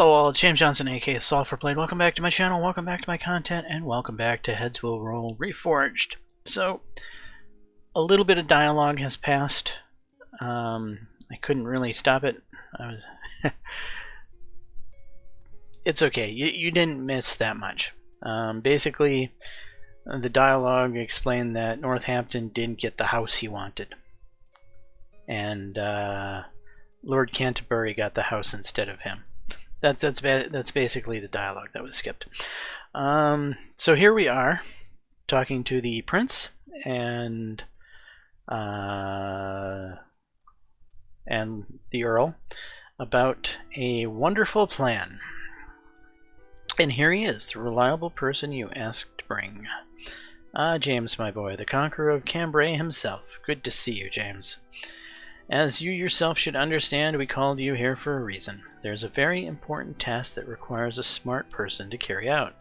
Hello all, it's James Johnson, aka Solve for Played. Welcome back to my channel, welcome back to my content, and welcome back to Heads Will Roll Reforged. So, a little bit of dialogue has passed. I couldn't really stop it. It's okay, you didn't miss that much. Basically, the dialogue explained that Northampton didn't get the house he wanted. And Lord Canterbury got the house instead of him. That's basically the dialogue that was skipped. So here we are, talking to the prince and the earl about a wonderful plan. And here he is, the reliable person you asked to bring. James, my boy, the conqueror of Cambrai himself. Good to see you, James. As you yourself should understand, we called you here for a reason. There's a very important task that requires a smart person to carry out.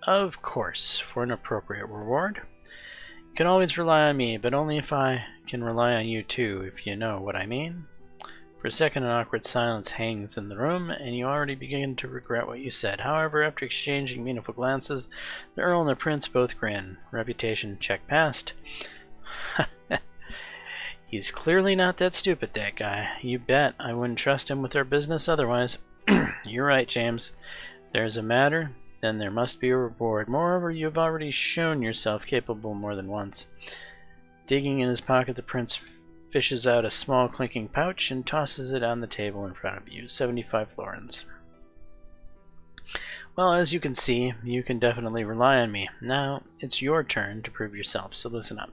Of course, for an appropriate reward. You can always rely on me, but only if I can rely on you too, if you know what I mean. For a second, an awkward silence hangs in the room, and you already begin to regret what you said. However, after exchanging meaningful glances, the Earl and the Prince both grin. Reputation check passed. He's clearly not that stupid, that guy. You bet. I wouldn't trust him with our business otherwise. You're right, James. There's a matter, then there must be a reward. Moreover, you have already shown yourself capable more than once. Digging in his pocket, the prince fishes out a small clinking pouch and tosses it on the table in front of you. 75 florins. Well, as you can see, you can definitely rely on me. Now, it's your turn to prove yourself, so listen up.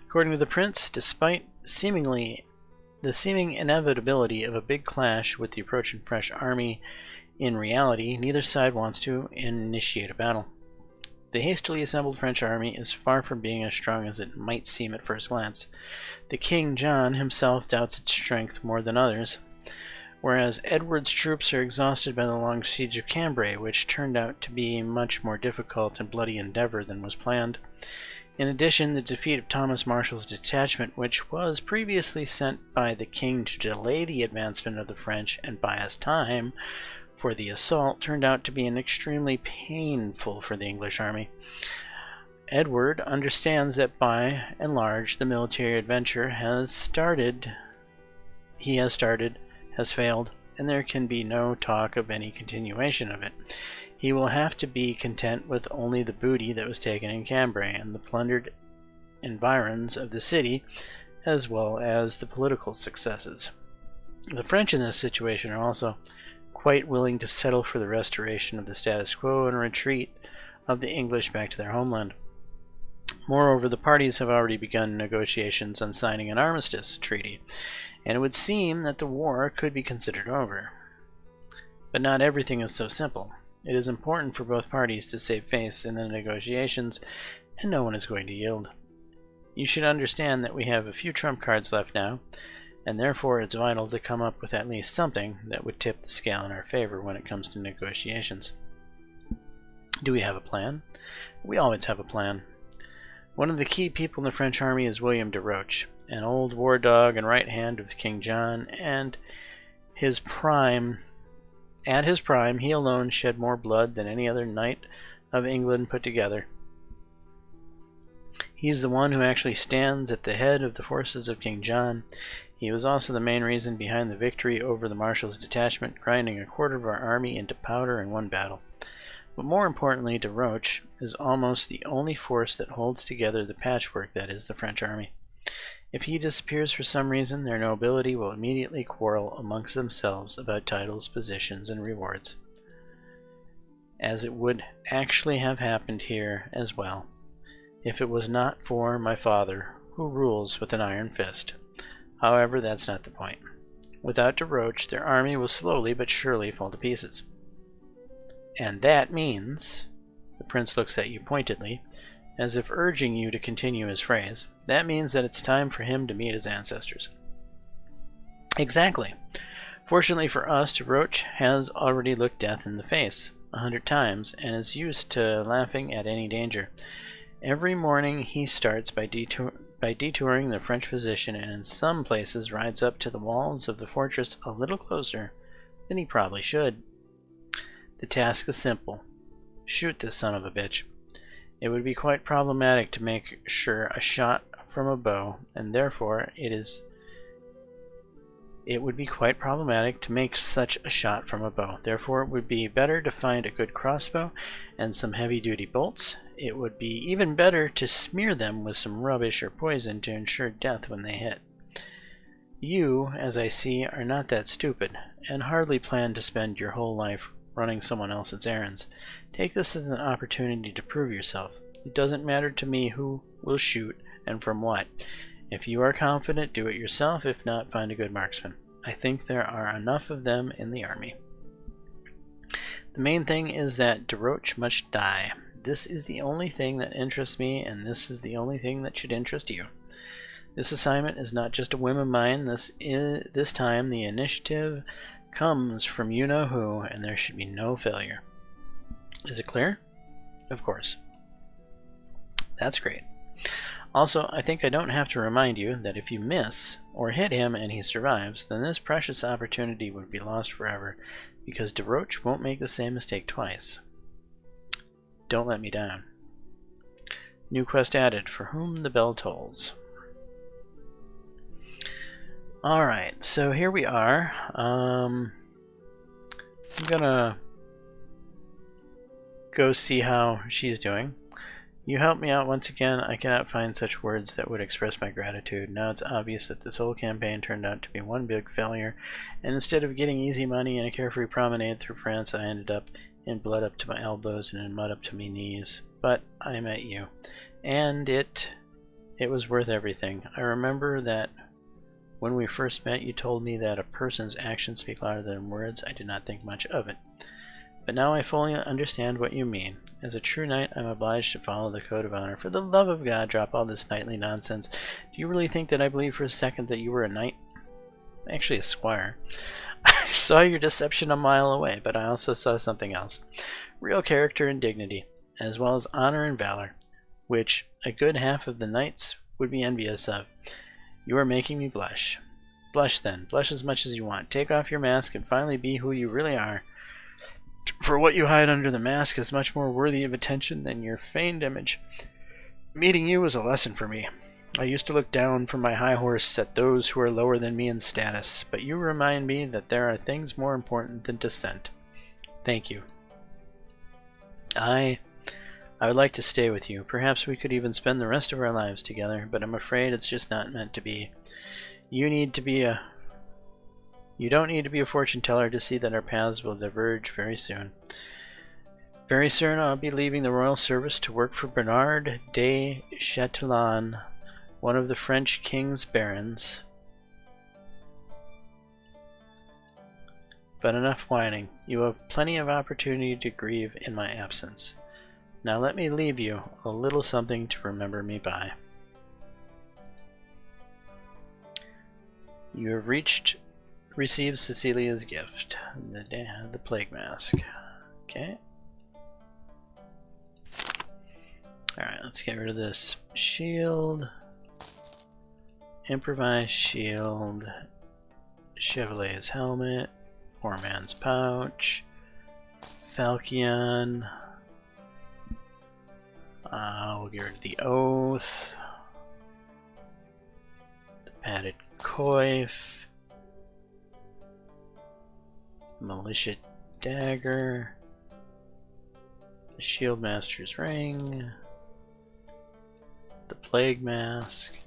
According to the prince, despite the seeming inevitability of a big clash with the approaching French army, in reality, neither side wants to initiate a battle. The hastily assembled French army is far from being as strong as it might seem at first glance. The King John himself doubts its strength more than others, whereas Edward's troops are exhausted by the long siege of Cambrai, which turned out to be a much more difficult and bloody endeavor than was planned. In addition, the defeat of Thomas Marshall's detachment, which was previously sent by the king to delay the advancement of the French and buy us time for the assault, turned out to be extremely painful for the English army. Edward understands that by and large the military adventure has failed, and there can be no talk of any continuation of it. He will have to be content with only the booty that was taken in Cambrai and the plundered environs of the city, as well as the political successes. The French in this situation are also quite willing to settle for the restoration of the status quo and retreat of the English back to their homeland. Moreover, the parties have already begun negotiations on signing an armistice treaty, and it would seem that the war could be considered over. But not everything is so simple. It is important for both parties to save face in the negotiations, and no one is going to yield. You should understand that we have a few trump cards left now, and therefore it's vital to come up with at least something that would tip the scale in our favor when it comes to negotiations. Do we have a plan? We always have a plan. One of the key people in the French army is William de Roche, an old war dog and right hand of King John, and at his prime, he alone shed more blood than any other knight of England put together. He's the one who actually stands at the head of the forces of King John. He was also the main reason behind the victory over the Marshal's detachment, grinding a quarter of our army into powder in one battle. But more importantly, de Roche is almost the only force that holds together the patchwork that is the French army. If he disappears for some reason, their nobility will immediately quarrel amongst themselves about titles, positions, and rewards, as it would actually have happened here as well, if it was not for my father, who rules with an iron fist. However, that's not the point. Without de Roche, their army will slowly but surely fall to pieces. And that means, the prince looks at you pointedly, as if urging you to continue his phrase, that means that it's time for him to meet his ancestors. Exactly. Fortunately for us, de Roche has already looked death in the face 100 times and is used to laughing at any danger. Every morning he starts by detouring the French position, and in some places rides up to the walls of the fortress a little closer than he probably should. The task is simple. Shoot this son of a bitch. It would be quite problematic to make sure a shot from a bow, and therefore it would be quite problematic to make such a shot from a bow. Therefore it would be better to find a good crossbow and some heavy-duty bolts. It would be even better to smear them with some rubbish or poison to ensure death when they hit. You, as I see, are not that stupid, and hardly plan to spend your whole life running someone else's errands. Take this as an opportunity to prove yourself. It doesn't matter to me who will shoot and from what. If you are confident, do it yourself. If not, find a good marksman. I think there are enough of them in the army. The main thing is that Desroches must die. This is the only thing that interests me, and this is the only thing that should interest you. This assignment is not just a whim of mine. This time the initiative comes from you-know-who, and there should be no failure. Is it clear? Of course. That's great. Also, I think I don't have to remind you that if you miss or hit him and he survives, then this precious opportunity would be lost forever, because Desroches won't make the same mistake twice. Don't let me down. New quest added, For Whom the Bell Tolls. Alright, so here we are. I'm gonna go see how she's doing. You helped me out once again. I cannot find such words that would express my gratitude. Now it's obvious that this whole campaign turned out to be one big failure, and instead of getting easy money and a carefree promenade through France, I ended up in blood up to my elbows and in mud up to my knees. But I met you, and it was worth everything. I remember that when we first met, you told me that a person's actions speak louder than words. I did not think much of it. But now I fully understand what you mean. As a true knight, I'm obliged to follow the code of honor. For the love of God, drop all this knightly nonsense. Do you really think that I believed for a second that you were a knight? Actually, a squire. I saw your deception a mile away, but I also saw something else. Real character and dignity, as well as honor and valor, which a good half of the knights would be envious of. You are making me blush. Blush then. Blush as much as you want. Take off your mask and finally be who you really are. For what you hide under the mask is much more worthy of attention than your feigned image. Meeting you was a lesson for me. I used to look down from my high horse at those who are lower than me in status, but you remind me that there are things more important than descent. Thank you. I would like to stay with you. Perhaps we could even spend the rest of our lives together, but I'm afraid it's just not meant to be. You don't need to be a fortune teller to see that our paths will diverge very soon. Very soon I'll be leaving the royal service to work for Bernard de Chatillon, one of the French king's barons. But enough whining. You have plenty of opportunity to grieve in my absence. Now let me leave you a little something to remember me by. You have received Cecilia's gift, the plague mask. Okay. Alright, let's get rid of this shield. Improvised shield. Chevalier's helmet. Poor man's pouch. Falchion. We'll get rid of the oath. The padded coif. Militia dagger. The shield master's ring. The plague mask.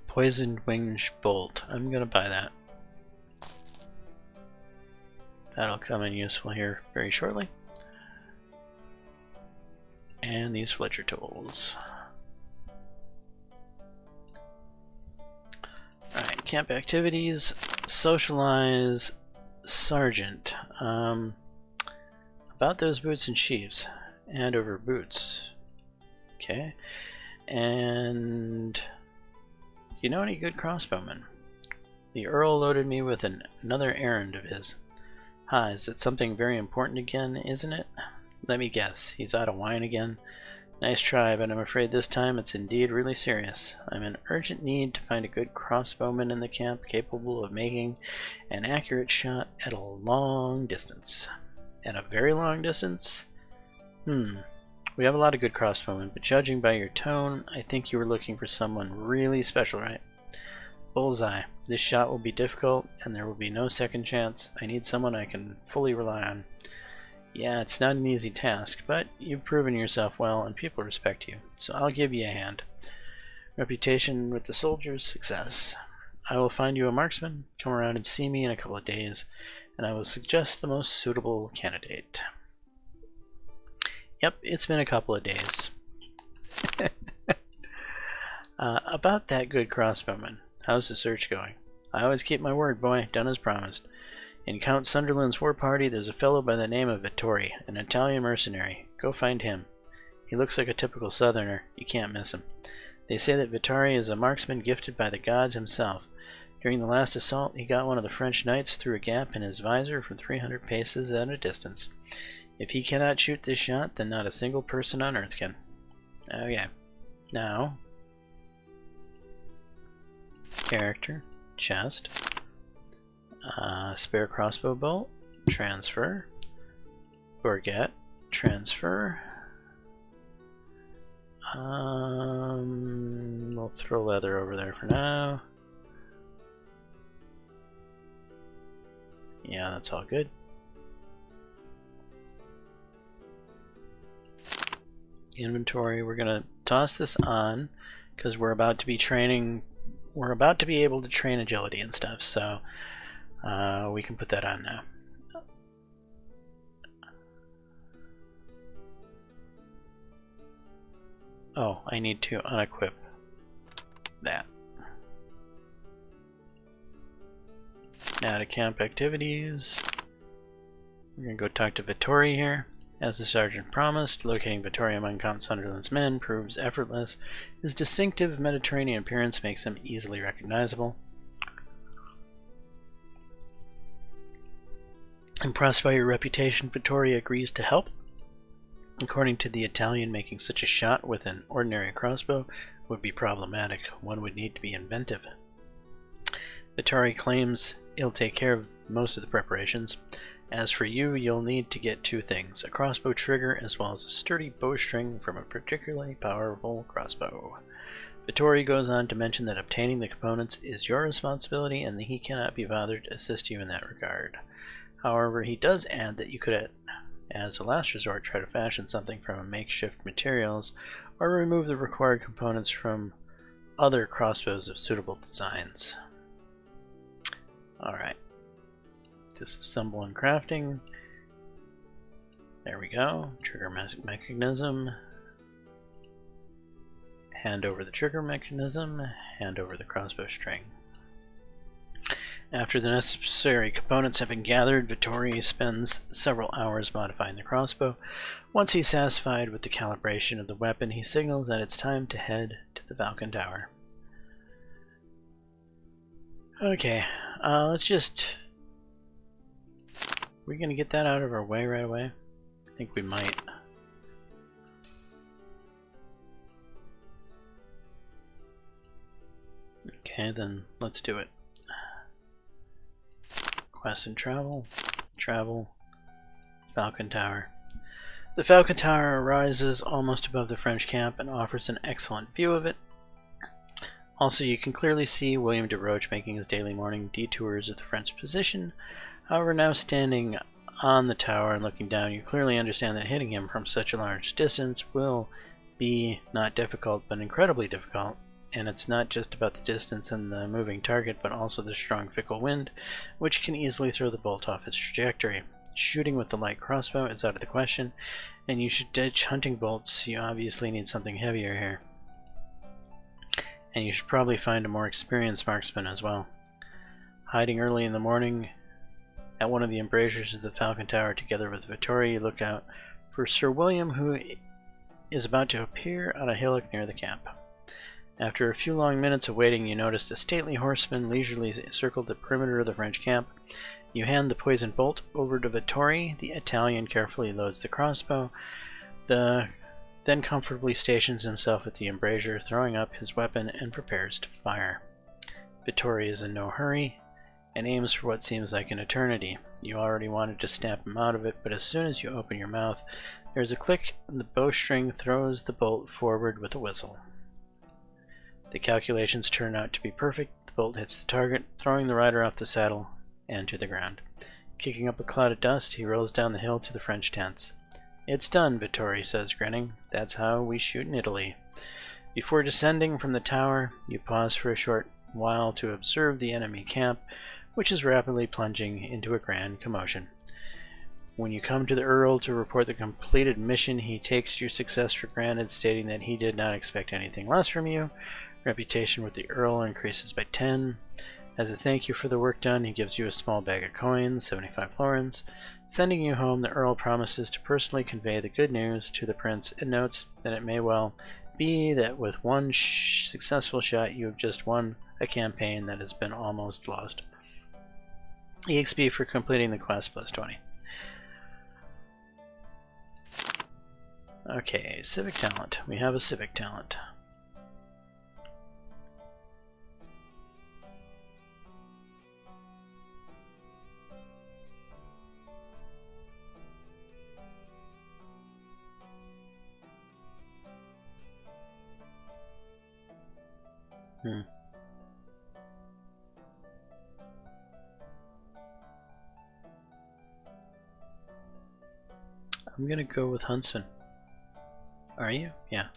Poisoned winged bolt. I'm gonna buy that. That'll come in useful here very shortly. And these Fletcher tools. Alright, camp activities. Socialize Sergeant. About those boots and sheaves. And over boots. Okay. And do you know any good crossbowmen? The Earl loaded me with another errand of his. Ha, is it something very important again, isn't it? Let me guess, he's out of wine again? Nice try, but I'm afraid this time it's indeed really serious. I'm in urgent need to find a good crossbowman in the camp capable of making an accurate shot at a long distance. At a very long distance? We have a lot of good crossbowmen, but judging by your tone, I think you were looking for someone really special, right? Bullseye. This shot will be difficult, and there will be no second chance. I need someone I can fully rely on. Yeah, it's not an easy task, but you've proven yourself well, and people respect you, so I'll give you a hand. Reputation with the soldiers, success. I will find you a marksman, come around and see me in a couple of days, and I will suggest the most suitable candidate. Yep, it's been a couple of days. About that good crossbowman, how's the search going? I always keep my word, boy, done as promised. In Count Sunderland's war party, there's a fellow by the name of Vittori, an Italian mercenary. Go find him. He looks like a typical southerner. You can't miss him. They say that Vittori is a marksman gifted by the gods himself. During the last assault, he got one of the French knights through a gap in his visor from 300 paces at a distance. If he cannot shoot this shot, then not a single person on earth can. Okay. Now, character, chest. Spare crossbow bolt, transfer, Gorget, transfer. We'll throw leather over there for now. Yeah, that's all good. Inventory, we're gonna toss this on because we're about to be training. We're about to be able to train agility and stuff, so we can put that on now. Oh, I need to unequip that. Now to camp activities. We're going to go talk to Vittori here. As the sergeant promised, locating Vittori among Count Sunderland's men proves effortless. His distinctive Mediterranean appearance makes him easily recognizable. Impressed by your reputation, Vittori agrees to help. According to the Italian, making such a shot with an ordinary crossbow would be problematic. One would need to be inventive. Vittori claims he'll take care of most of the preparations. As for you, you'll need to get two things, a crossbow trigger as well as a sturdy bowstring from a particularly powerful crossbow. Vittori goes on to mention that obtaining the components is your responsibility and that he cannot be bothered to assist you in that regard. However, he does add that you could, as a last resort, try to fashion something from makeshift materials or remove the required components from other crossbows of suitable designs. Alright. Disassemble and crafting. There we go. Trigger mechanism. Hand over the trigger mechanism. Hand over the crossbow string. After the necessary components have been gathered, Vittori spends several hours modifying the crossbow. Once he's satisfied with the calibration of the weapon, he signals that it's time to head to the Falcon Tower. Okay, let's just... We're gonna get that out of our way right away? I think we might. Okay, then let's do it. Quest and travel, Falcon Tower. The Falcon Tower rises almost above the French camp and offers an excellent view of it. Also, you can clearly see William de Roche making his daily morning detours of the French position. However, now standing on the tower and looking down, you clearly understand that hitting him from such a large distance will be not difficult, but incredibly difficult. And it's not just about the distance and the moving target, but also the strong fickle wind, which can easily throw the bolt off its trajectory. Shooting with the light crossbow is out of the question, and you should ditch hunting bolts. You obviously need something heavier here. And you should probably find a more experienced marksman as well. Hiding early in the morning at one of the embrasures of the Falcon Tower together with Vittori, you look out for Sir William, who is about to appear on a hillock near the camp. After a few long minutes of waiting, you notice a stately horseman leisurely circle the perimeter of the French camp. You hand the poisoned bolt over to Vittori. The Italian carefully loads the crossbow, then comfortably stations himself at the embrasure, throwing up his weapon and prepares to fire. Vittori is in no hurry and aims for what seems like an eternity. You already wanted to snap him out of it, but as soon as you open your mouth, there's a click and the bowstring throws the bolt forward with a whistle. The calculations turn out to be perfect. The bolt hits the target, throwing the rider off the saddle and to the ground. Kicking up a cloud of dust, he rolls down the hill to the French tents. "It's done," Vittori says, grinning. "That's how we shoot in Italy." Before descending from the tower, you pause for a short while to observe the enemy camp, which is rapidly plunging into a grand commotion. When you come to the Earl to report the completed mission, he takes your success for granted, stating that he did not expect anything less from you. Reputation with the Earl increases by 10. As a thank you for the work done, he gives you a small bag of coins, 75 florins. Sending you home, the Earl promises to personally convey the good news to the Prince and notes that it may well be that with one successful shot you have just won a campaign that has been almost lost. EXP for completing the quest plus 20. Okay, civic talent. We have a civic talent. I'm gonna go with Huntsman. Are you? Yeah.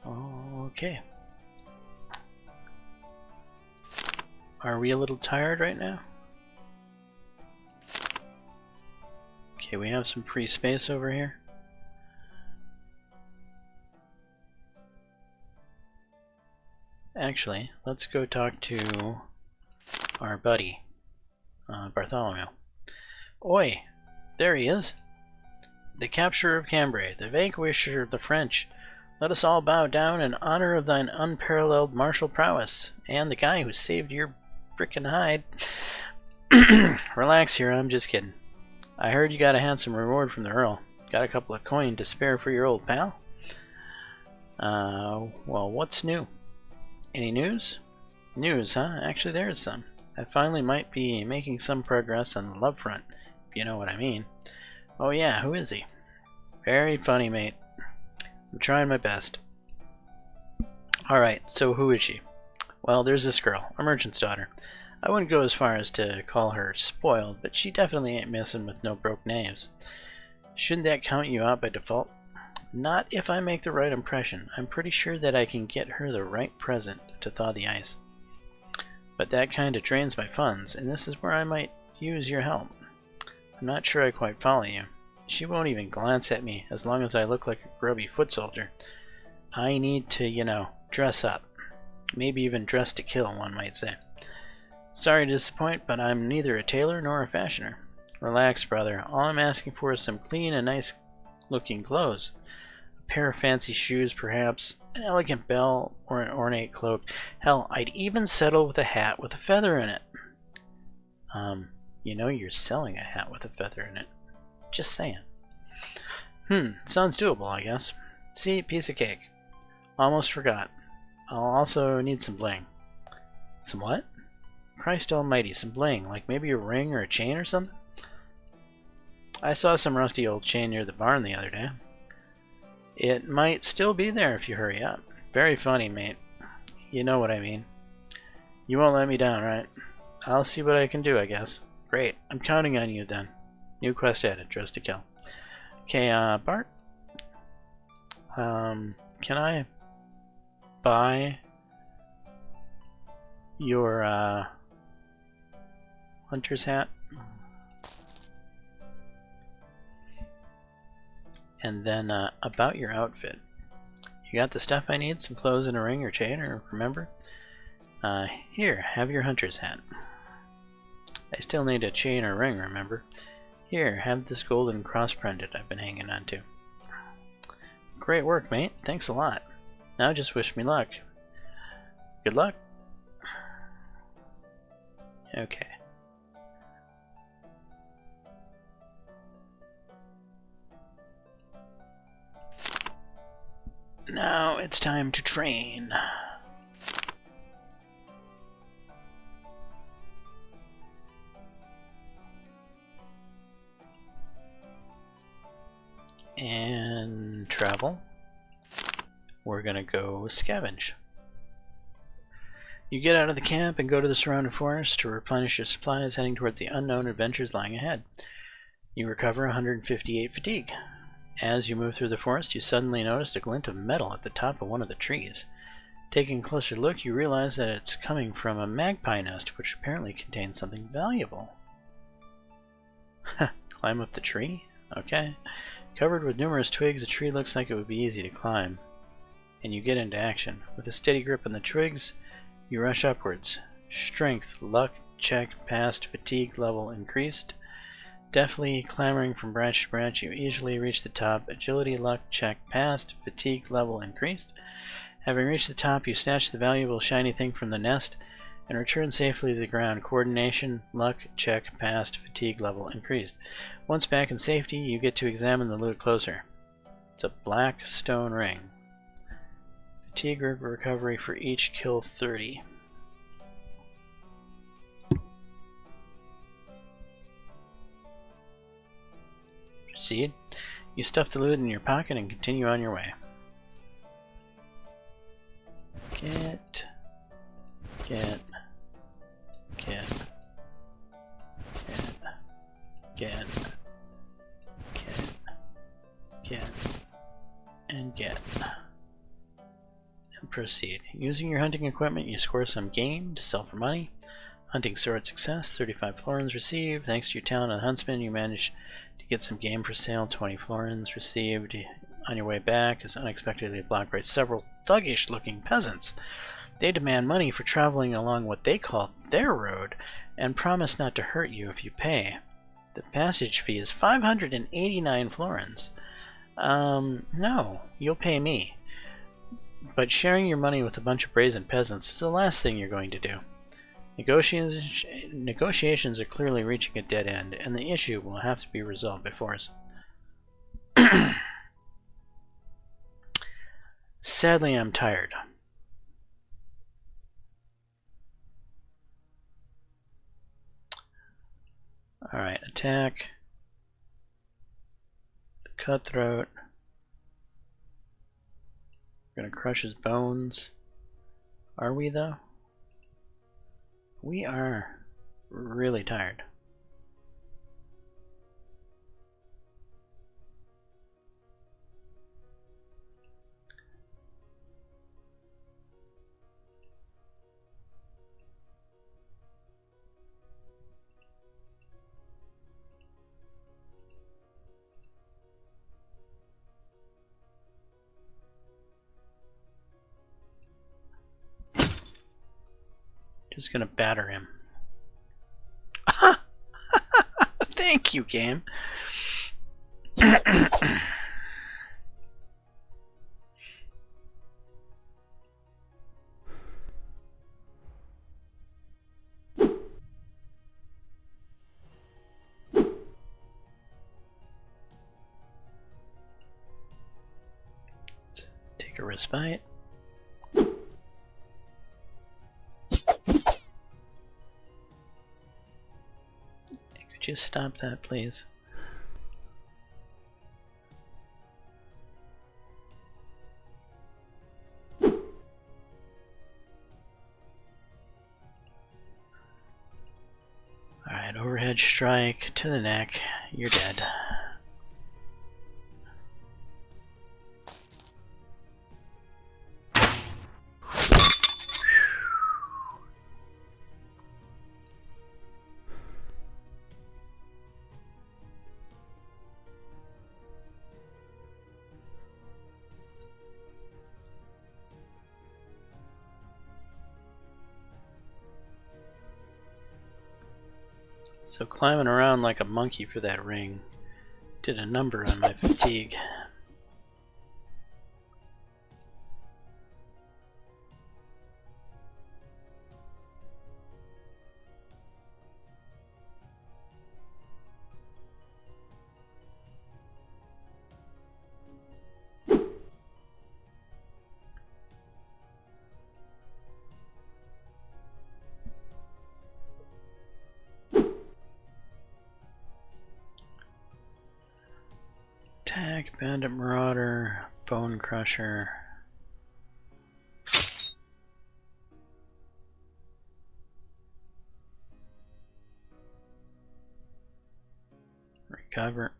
Okay. Are we a little tired right now? Okay, we have some free space over here. Actually, let's go talk to our buddy, Bartholomew. Oi! There he is! The capturer of Cambrai, the vanquisher of the French. Let us all bow down in honor of thine unparalleled martial prowess, and the guy who saved your frickin' hide. Relax here, I'm just kidding. I heard you got a handsome reward from the Earl. Got a couple of coin to spare for your old pal? Well, what's new? Any news? News, huh? Actually, there is some. I finally might be making some progress on the love front, if you know what I mean. Oh yeah, who is he? Very funny, mate. I'm trying my best. Alright, so who is she? Well, there's this girl, a merchant's daughter. I wouldn't go as far as to call her spoiled, but she definitely ain't messing with no broke knaves. Shouldn't that count you out by default? Not if I make the right impression. I'm pretty sure that I can get her the right present to thaw the ice. But that kinda drains my funds, and this is where I might use your help. I'm not sure I quite follow you. She won't even glance at me as long as I look like a grubby foot soldier. I need to, you know, dress up. Maybe even dress to kill, one might say. Sorry to disappoint, but I'm neither a tailor nor a fashioner. Relax, brother. All I'm asking for is some clean and nice looking clothes. A pair of fancy shoes, perhaps, an elegant bell, or an ornate cloak. Hell, I'd even settle with a hat with a feather in it. You know you're selling a hat with a feather in it. Just saying. Sounds doable, I guess. See, piece of cake. Almost forgot. I'll also need some bling. Some what? Christ almighty, some bling, like maybe a ring or a chain or something? I saw some rusty old chain near the barn the other day. It might still be there if you hurry up. Very funny, mate. You know what I mean. You won't let me down, right? I'll see what I can do, I guess. Great. I'm counting on you then. New quest added. Dress to kill. Okay, Bart? Can I buy your, hunter's hat? And then, about your outfit. You got the stuff I need? Some clothes and a ring or chain, or remember? Here, have your hunter's hat. I still need a chain or ring, remember? Here, have this golden cross pendant I've been hanging on to. Great work, mate. Thanks a lot. Now just wish me luck. Good luck. Okay. Now it's time to train. And travel. We're gonna go scavenge. You get out of the camp and go to the surrounding forest to replenish your supplies, heading towards the unknown adventures lying ahead. You recover 158 fatigue. As you move through the forest, you suddenly notice a glint of metal at the top of one of the trees. Taking a closer look, you realize that it's coming from a magpie nest, which apparently contains something valuable. Climb up the tree? Okay. Covered with numerous twigs, the tree looks like it would be easy to climb. And you get into action. With a steady grip on the twigs, you rush upwards. Strength, luck, check, passed, fatigue level increased. Deftly clambering from branch to branch, you easily reach the top. Agility, luck, check, passed, fatigue level increased. Having reached the top, you snatch the valuable shiny thing from the nest and return safely to the ground. Coordination, luck, check, passed, fatigue level increased. Once back in safety, you get to examine the loot closer. It's a black stone ring. Fatigue recovery for each kill 30. Proceed. You stuff the loot in your pocket and continue on your way. Get. And get. And proceed. Using your hunting equipment, you score some game to sell for money. Hunting sword success, 35 florins received. Thanks to your talent on Huntsman, you managed to get some game for sale, 20 florins received. On your way back is unexpectedly blocked by several thuggish-looking peasants. They demand money for traveling along what they call their road and promise not to hurt you if you pay. The passage fee is 589 florins. No, you'll pay me. But sharing your money with a bunch of brazen peasants is the last thing you're going to do. Negotiations are clearly reaching a dead end, and the issue will have to be resolved by force. Sadly, I'm tired. Alright, attack. The cutthroat. We're gonna crush his bones. Are we, though? We are really tired. Just gonna batter him. Thank you, game. Let's take a respite. Could you stop that, please? Alright, overhead strike to the neck. You're dead. So climbing around like a monkey for that ring did a number on my fatigue. Bandit Marauder, Bone Crusher. Recover.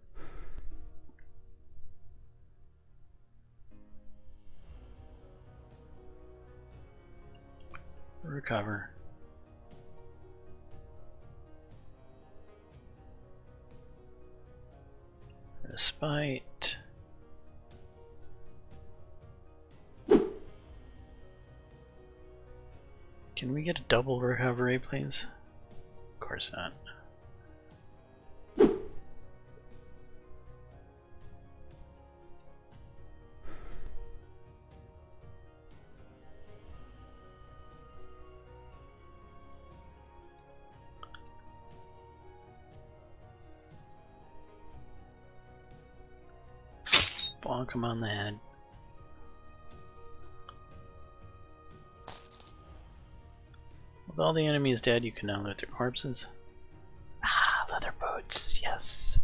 Recover. Respite. Can we get a double recovery, please? Of course not. Bonk him on the head. With all the enemies dead, you can now loot their corpses. Ah, leather boots, yes.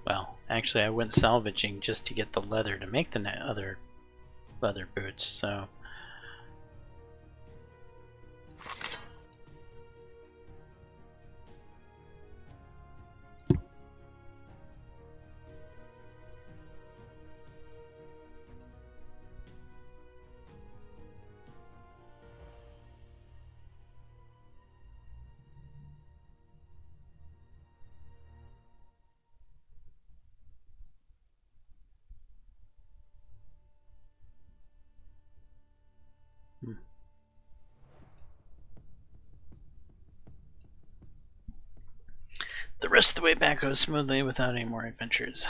Well, actually I went salvaging just to get the leather to make the other leather boots, so... The rest of the way back goes smoothly without any more adventures.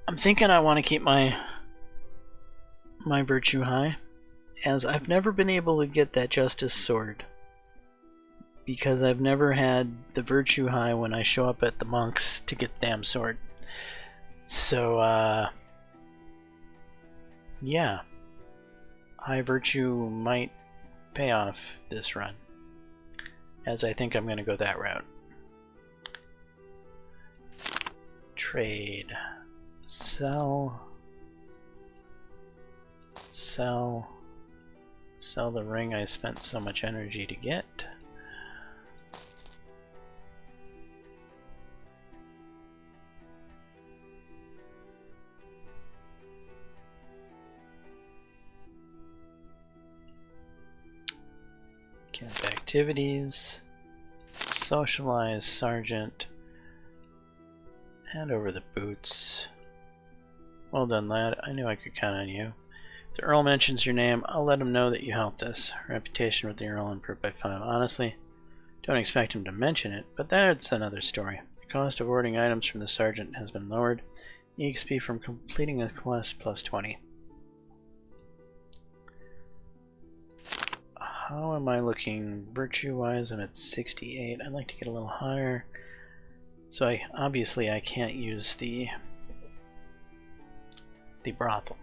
I'm thinking I want to keep my virtue high, as I've never been able to get that justice sword. Because I've never had the virtue high when I show up at the monks to get the damn sword. So, yeah. High virtue might pay off this run, as I think I'm going to go that route. Trade. Sell. Sell. Sell the ring I spent so much energy to get. Camp activities, socialize sergeant, hand over the boots. Well done, lad. I knew I could count on you. If the Earl mentions your name, I'll let him know that you helped us. Reputation with the Earl improved by 5. Honestly, don't expect him to mention it, but that's another story. The cost of ordering items from the sergeant has been lowered. EXP from completing a quest plus 20. How am I looking virtue-wise? I'm at 68. I'd like to get a little higher. So obviously I can't use the brothel.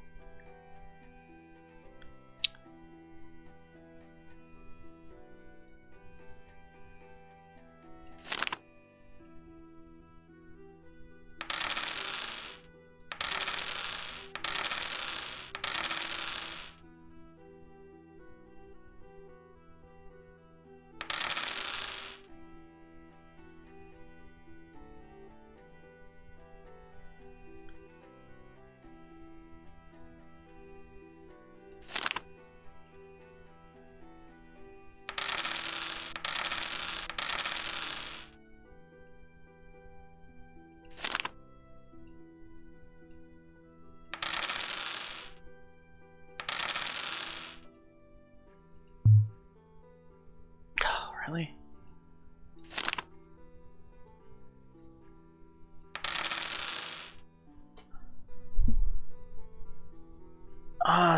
Really?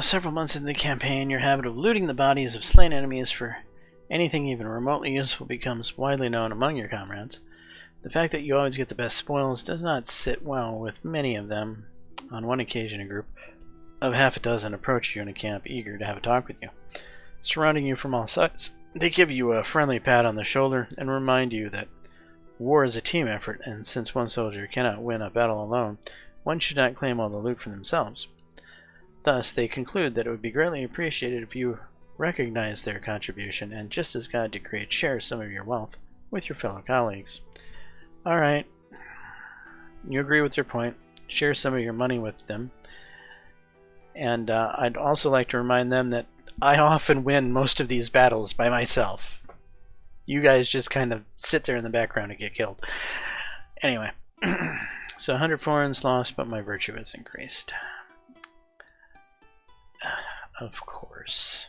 Several months into the campaign, your habit of looting the bodies of slain enemies for anything even remotely useful becomes widely known among your comrades. The fact that you always get the best spoils does not sit well with many of them. On one occasion, a group of half a dozen approached you in a camp, eager to have a talk with you. Surrounding you from all sides, they give you a friendly pat on the shoulder and remind you that War is a team effort, and since one soldier cannot win a battle alone, one should not claim all the loot for themselves. Thus, they conclude that it would be greatly appreciated if you recognize their contribution, and just as God decreed, share some of your wealth with your fellow colleagues. Alright, you agree with their point. Share some of your money with them. And I'd also like to remind them that I often win most of these battles by myself. You guys just kind of sit there in the background and get killed. Anyway, so 100 foreigners lost, but my virtue has increased. Of course.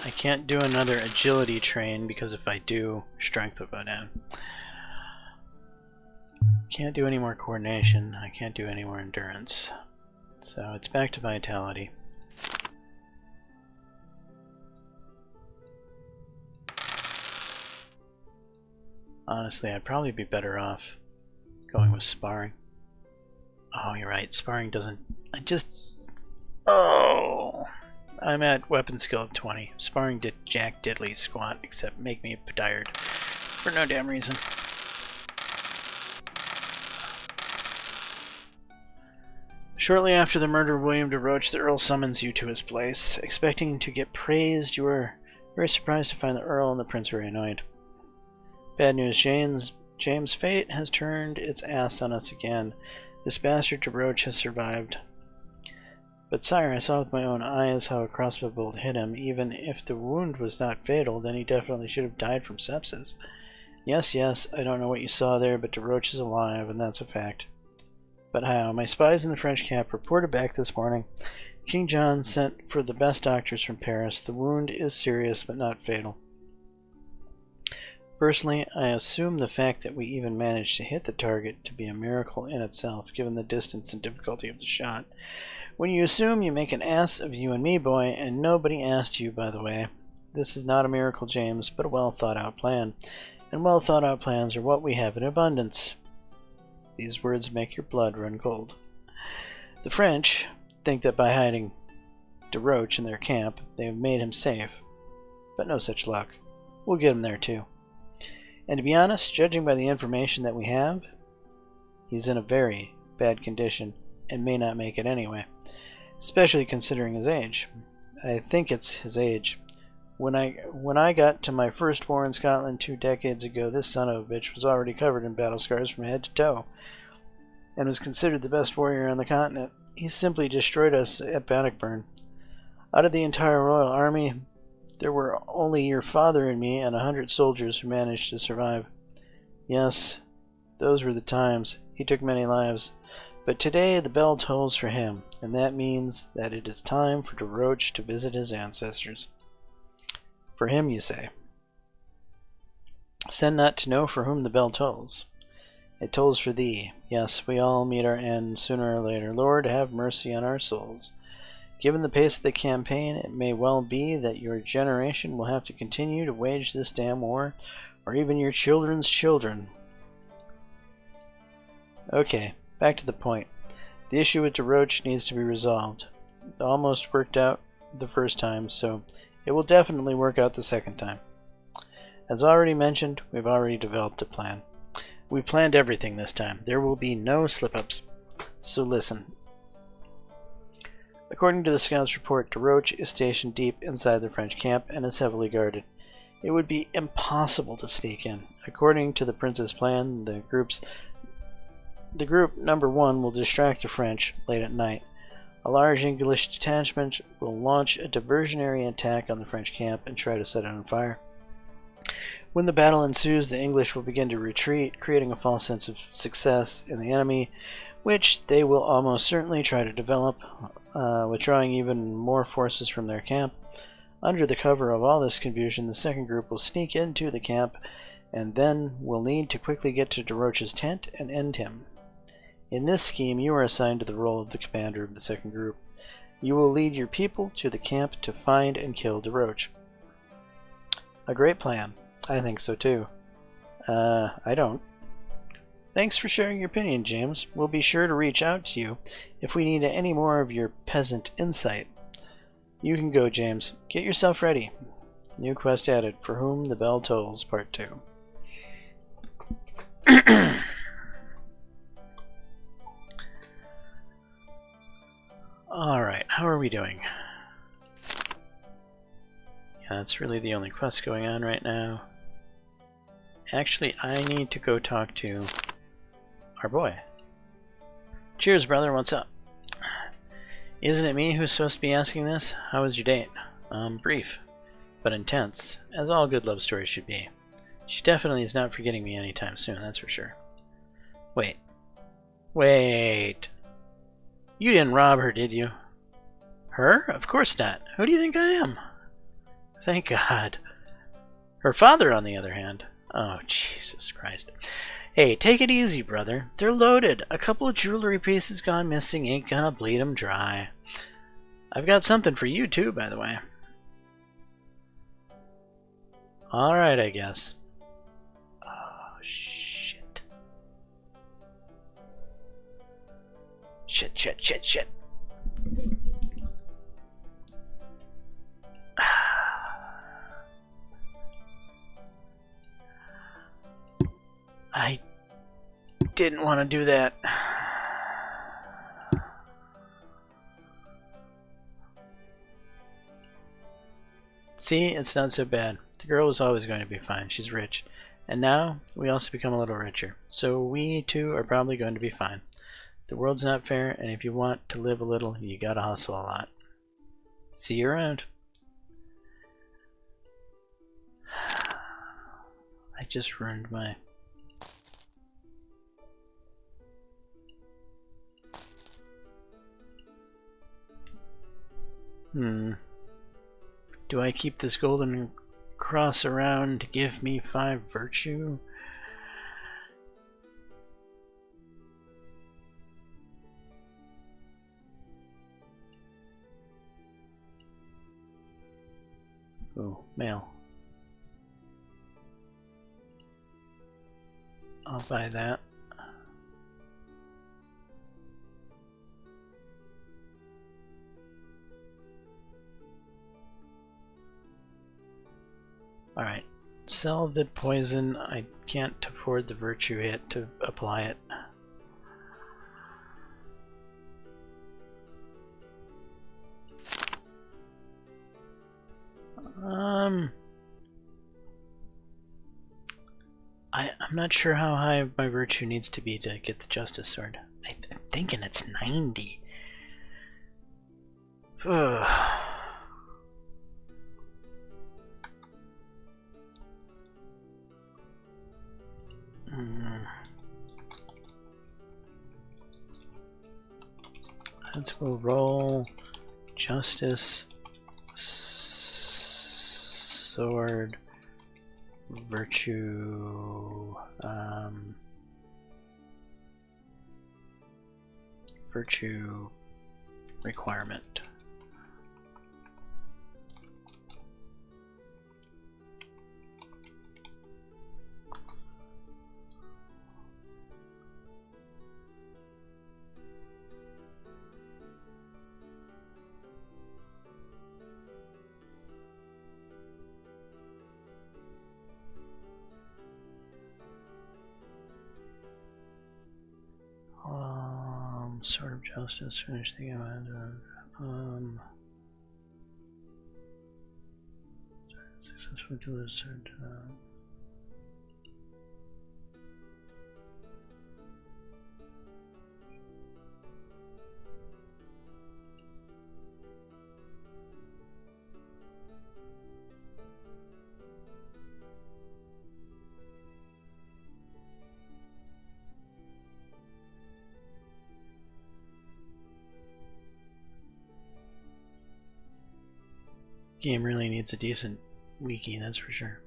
I can't do another agility train because if I do, strength will go down. Can't do any more coordination. I can't do any more endurance. So it's back to vitality. Honestly, I'd probably be better off going with sparring. Oh, you're right. Sparring doesn't... Oh! I'm at weapon skill of 20. Sparring did jack diddly squat except make me tired. For no damn reason. Shortly after the murder of William de Roche, the Earl summons you to his place. Expecting to get praised, you are very surprised to find the Earl and the Prince very annoyed. Bad news, James' fate has turned its ass on us again. This bastard de Roche has survived. But sire, I saw with my own eyes how a crossbow bolt hit him. Even if the wound was not fatal, then he definitely should have died from sepsis. Yes, I don't know what you saw there, but de Roche is alive, and that's a fact. But how? My spies in the French camp reported back this morning. King John sent for the best doctors from Paris. The wound is serious, but not fatal. Personally, I assume the fact that we even managed to hit the target to be a miracle in itself, given the distance and difficulty of the shot. When you assume, you make an ass of you and me, boy, and nobody asked you, by the way. This is not a miracle, James, but a well-thought-out plan. And well-thought-out plans are what we have in abundance. These words make your blood run cold. The French think that by hiding de Roche in their camp, they have made him safe. But no such luck. We'll get him there, too. And to be honest, judging by the information that we have, he's in a very bad condition and may not make it anyway. Especially considering his age. I think it's his age. When I got to my first war in Scotland 2 decades ago, this son of a bitch was already covered in battle scars from head to toe, and was considered the best warrior on the continent. He simply destroyed us at Bannockburn. Out of the entire royal army, there were only your father and me and 100 soldiers who managed to survive. Yes, those were the times. He took many lives. But today the bell tolls for him, and that means that it is time for de Roche to visit his ancestors. For him, you say. Send not to know for whom the bell tolls. It tolls for thee. Yes, we all meet our end sooner or later. Lord, have mercy on our souls. Given the pace of the campaign, it may well be that your generation will have to continue to wage this damn war, or even your children's children. Okay, back to the point. The issue with de Roche needs to be resolved. It almost worked out the first time, so it will definitely work out the second time. As already mentioned, we've already developed a plan. We planned everything this time. There will be no slip-ups. So listen. According to the scouts' report, de Roche is stationed deep inside the French camp and is heavily guarded. It would be impossible to sneak in. According to the prince's plan, the group number 1 will distract the French late at night. A large English detachment will launch a diversionary attack on the French camp and try to set it on fire. When the battle ensues, the English will begin to retreat, creating a false sense of success in the enemy, which they will almost certainly try to develop, withdrawing even more forces from their camp. Under the cover of all this confusion, the second group will sneak into the camp, and then will need to quickly get to de Roche's tent and end him. In this scheme, you are assigned to the role of the commander of the second group. You will lead your people to the camp to find and kill DeRoche. A great plan. I think so too. I don't. Thanks for sharing your opinion, James. We'll be sure to reach out to you if we need any more of your peasant insight. You can go, James. Get yourself ready. New quest added. For Whom the Bell Tolls, Part 2. Alright, how are we doing? Yeah, that's really the only quest going on right now. Actually, I need to go talk to our boy. Cheers, brother, what's up? Isn't it me who's supposed to be asking this? How was your date? Brief, but intense, as all good love stories should be. She definitely is not forgetting me anytime soon, that's for sure. Wait. Wait. You didn't rob her, did you? Her? Of course not. Who do you think I am? Thank God. Her father, on the other hand. Oh, Jesus Christ. Hey, take it easy, brother. They're loaded. A couple of jewelry pieces gone missing ain't gonna bleed 'em dry. I've got something for you, too, by the way. Alright, I guess. Oh, shit. Shit. I didn't want to do that. See, it's not so bad. The girl was always going to be fine. She's rich. And now, we also become a little richer. So we, too, are probably going to be fine. The world's not fair, and if you want to live a little, you gotta hustle a lot. See you around. I just ruined my... Do I keep this golden cross around to give me 5 virtue? Oh, mail. I'll buy that. Alright, sell the poison. I can't afford the virtue hit to apply it. I'm not sure how high my virtue needs to be to get the Justice Sword. I'm thinking it's 90. Ugh. Let's go roll Justice Sword virtue virtue requirement. Sword of Justice, finish the game. Successfully delivered. Game really needs a decent wiki, that's for sure.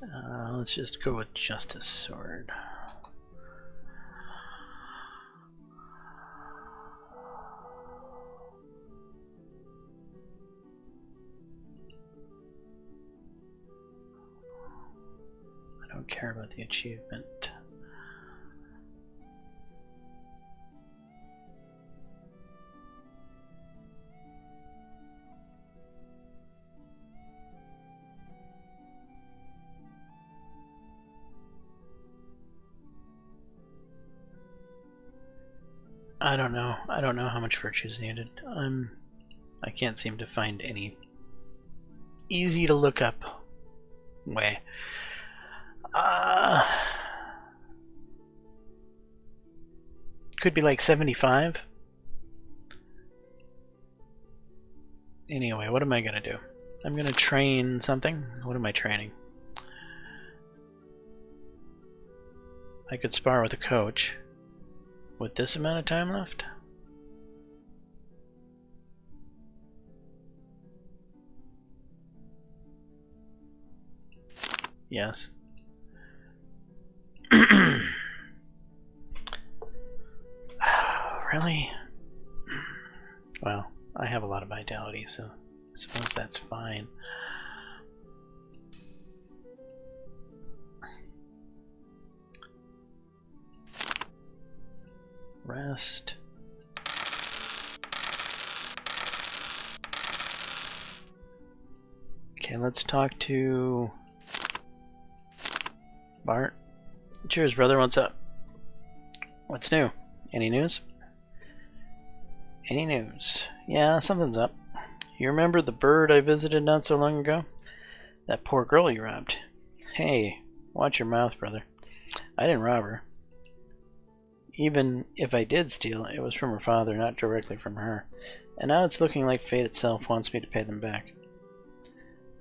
Let's just go with Justice Sword. I don't care about the achievement. I don't know. I don't know how much virtue is needed. I can't seem to find any easy to look up way. Could be like 75. Anyway, what am I gonna do? I'm gonna train something. What am I training? I could spar with a coach. With this amount of time left? Yes. Really? Well, I have a lot of vitality, so I suppose that's fine. Rest. Okay, let's talk to Bart. Cheers, brother. What's up? What's new? Any news? Any news? Yeah, something's up. You remember the bird I visited not so long ago? That poor girl you robbed. Hey, watch your mouth, brother. I didn't rob her. Even if I did steal, it was from her father, not directly from her. And now it's looking like fate itself wants me to pay them back.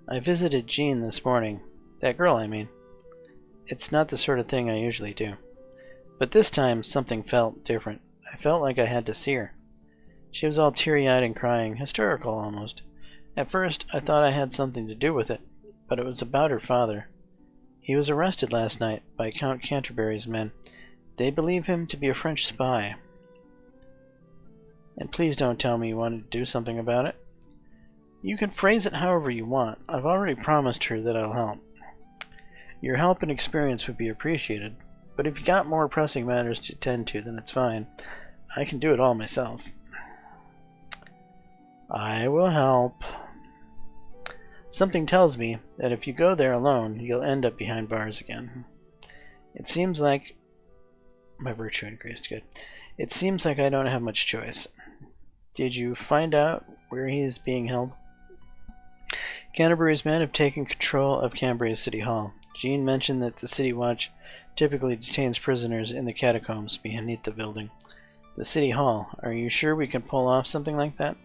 I visited Jean this morning. That girl, I mean. It's not the sort of thing I usually do. But this time, something felt different. I felt like I had to see her. She was all teary-eyed and crying, hysterical almost. At first, I thought I had something to do with it, but it was about her father. He was arrested last night by Count Canterbury's men. They believe him to be a French spy. And please don't tell me you want to do something about it. You can phrase it however you want. I've already promised her that I'll help. Your help and experience would be appreciated, but if you got more pressing matters to tend to, then it's fine. I can do it all myself. I will help. Something tells me that if you go there alone, you'll end up behind bars again. It seems like my virtue increased, good. It seems like I don't have much choice. Did you find out where he is being held? Canterbury's men have taken control of Cambria City Hall. Jean mentioned that the City Watch typically detains prisoners in the catacombs beneath the building. The City Hall. Are you sure we can pull off something like that?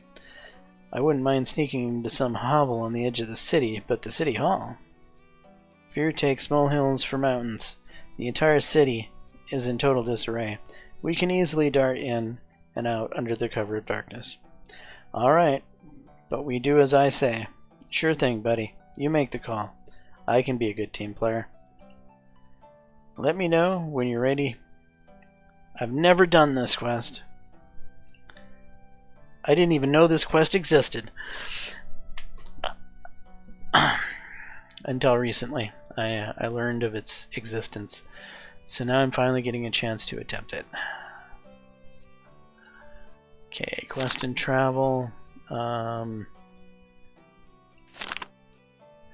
I wouldn't mind sneaking into some hovel on the edge of the city, but the City Hall? Fear takes molehills for mountains. The entire city is in total disarray. We can easily dart in and out under the cover of darkness. Alright, but we do as I say. Sure thing, buddy. You make the call. I can be a good team player. Let me know when you're ready. I've never done this quest. I didn't even know this quest existed. Until recently. I learned of its existence. So now I'm finally getting a chance to attempt it. Okay, quest and travel.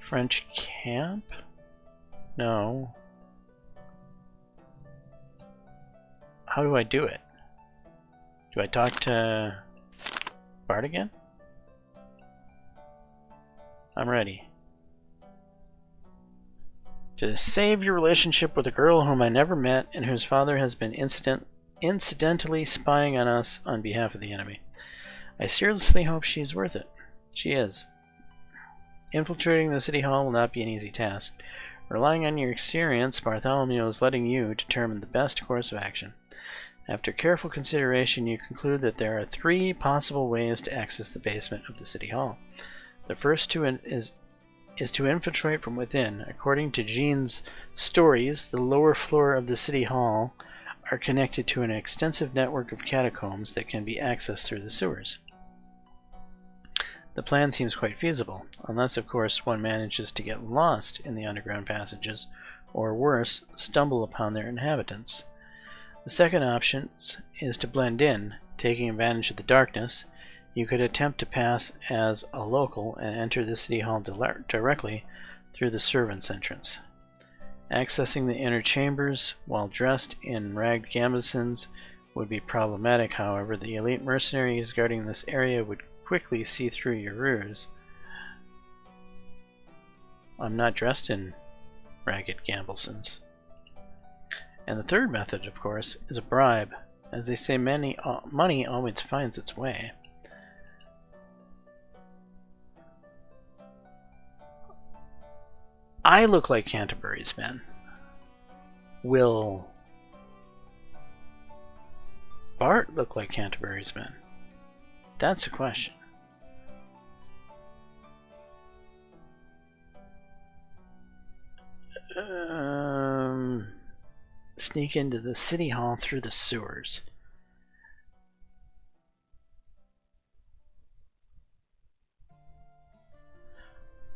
French camp? No. How do I do it? Do I talk to Bart again? I'm ready. To save your relationship with a girl whom I never met and whose father has been incidentally spying on us on behalf of the enemy. I seriously hope she's worth it. She is. Infiltrating the City Hall will not be an easy task. Relying on your experience, Bartholomew is letting you determine the best course of action. After careful consideration, you conclude that there are 3 possible ways to access the basement of the City Hall. The first is is to infiltrate from within. According to Jean's stories, the lower floor of the city hall are connected to an extensive network of catacombs that can be accessed through the sewers. The plan seems quite feasible, unless of course one manages to get lost in the underground passages, or worse, stumble upon their inhabitants. The second option is to blend in, taking advantage of the darkness. You could attempt to pass as a local and enter the city hall directly through the servants' entrance. Accessing the inner chambers while dressed in ragged gambesons would be problematic, however. The elite mercenaries guarding this area would quickly see through your ruse. I'm not dressed in ragged gambesons. And the third method, of course, is a bribe. As they say, money always finds its way. I look like Canterbury's men. Will Bart look like Canterbury's men? That's the question. Sneak into the city hall through the sewers.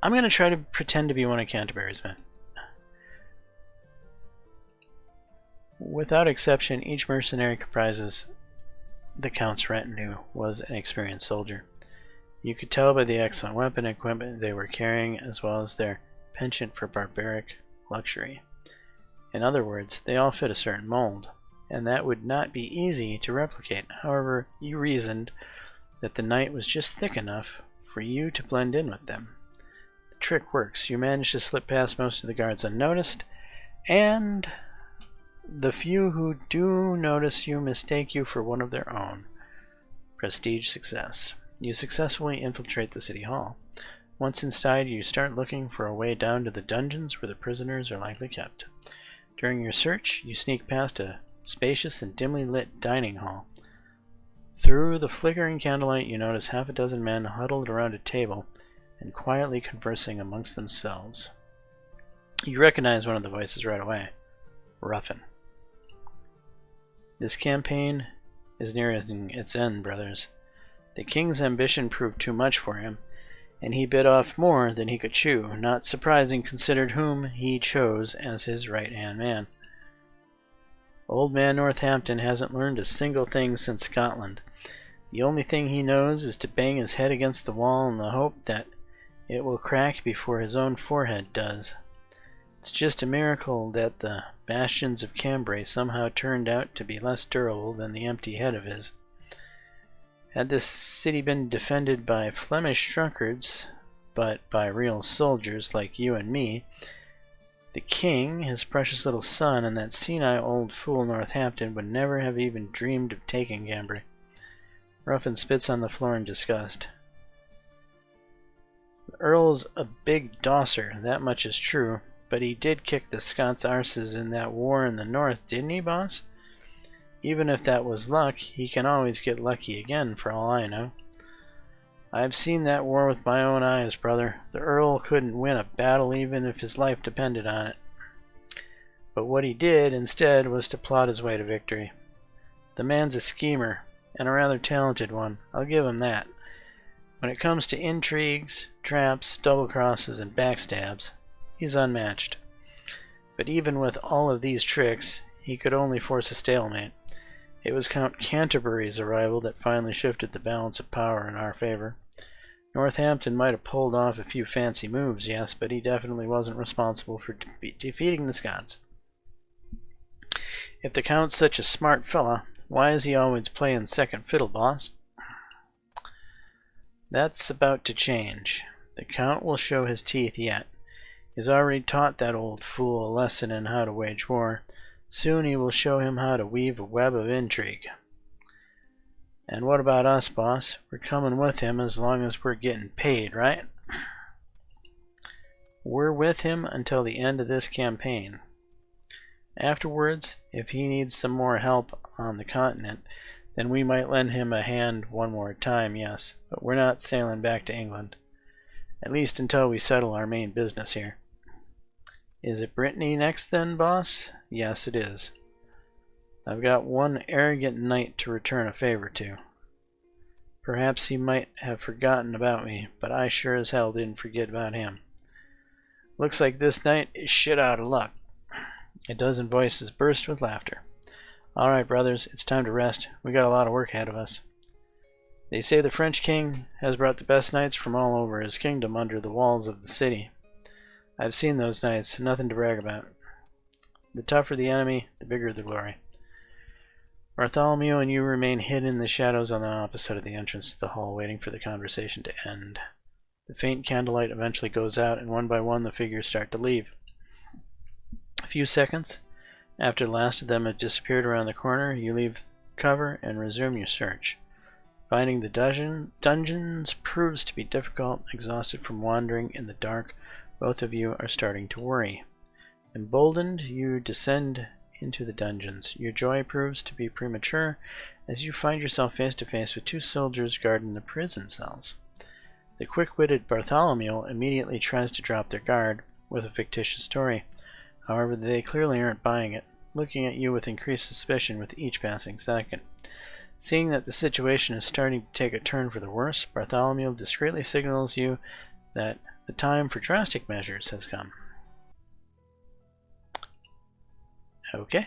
I'm going to try to pretend to be one of Canterbury's men. Without exception, each mercenary comprises the Count's retinue was an experienced soldier. You could tell by the excellent weapon equipment they were carrying, as well as their penchant for barbaric luxury. In other words, they all fit a certain mold, and that would not be easy to replicate. However, you reasoned that the night was just thick enough for you to blend in with them. The trick works. You manage to slip past most of the guards unnoticed, and the few who do notice you mistake you for one of their own. Prestige success. You successfully infiltrate the city hall. Once inside, you start looking for a way down to the dungeons where the prisoners are likely kept. During your search, you sneak past a spacious and dimly lit dining hall. Through the flickering candlelight, you notice half a dozen men huddled around a table and quietly conversing amongst themselves. You recognize one of the voices right away. Ruffin. This campaign is nearing its end, brothers. The king's ambition proved too much for him, and he bit off more than he could chew, not surprising considered whom he chose as his right-hand man. Old man Northampton hasn't learned a single thing since Scotland. The only thing he knows is to bang his head against the wall in the hope that it will crack before his own forehead does. It's just a miracle that the bastions of Cambrai somehow turned out to be less durable than the empty head of his. Had this city been defended by Flemish drunkards, but by real soldiers like you and me, the king, his precious little son, and that senile old fool Northampton would never have even dreamed of taking Cambrai. Ruffin spits on the floor in disgust. The Earl's a big dosser, that much is true, but he did kick the Scots' arses in that war in the north, didn't he, boss? Even if that was luck, he can always get lucky again, for all I know. I've seen that war with my own eyes, brother. The Earl couldn't win a battle even if his life depended on it. But what he did instead was to plot his way to victory. The man's a schemer, and a rather talented one, I'll give him that. When it comes to intrigues, traps, double crosses, and backstabs, he's unmatched. But even with all of these tricks, he could only force a stalemate. It was Count Canterbury's arrival that finally shifted the balance of power in our favor. Northampton might have pulled off a few fancy moves, yes, but he definitely wasn't responsible for defeating the Scots. If the Count's such a smart fella, why is he always playing second fiddle, boss? That's about to change. The Count will show his teeth yet. He's already taught that old fool a lesson in how to wage war. Soon he will show him how to weave a web of intrigue. And what about us, boss? We're coming with him as long as we're getting paid, right? We're with him until the end of this campaign. Afterwards, if he needs some more help on the continent, then we might lend him a hand one more time, yes, but we're not sailing back to England. At least until we settle our main business here. Is it Brittany next then, boss? Yes, it is. I've got one arrogant knight to return a favor to. Perhaps he might have forgotten about me, but I sure as hell didn't forget about him. Looks like this knight is shit out of luck. A dozen voices burst with laughter. Alright, brothers, it's time to rest. We got a lot of work ahead of us. They say the French king has brought the best knights from all over his kingdom under the walls of the city. I've seen those knights, nothing to brag about. The tougher the enemy, the bigger the glory. Bartholomew and you remain hidden in the shadows on the opposite of the entrance to the hall, waiting for the conversation to end. The faint candlelight eventually goes out, and one by one the figures start to leave. A few seconds after the last of them had disappeared around the corner, you leave cover and resume your search. Finding the dungeons proves to be difficult. Exhausted from wandering in the dark, both of you are starting to worry. Emboldened, you descend into the dungeons. Your joy proves to be premature as you find yourself face to face with two soldiers guarding the prison cells. The quick-witted Bartholomew immediately tries to drop their guard with a fictitious story. However, they clearly aren't buying it, looking at you with increased suspicion with each passing second. Seeing that the situation is starting to take a turn for the worse, Bartholomew discreetly signals you that the time for drastic measures has come. Okay.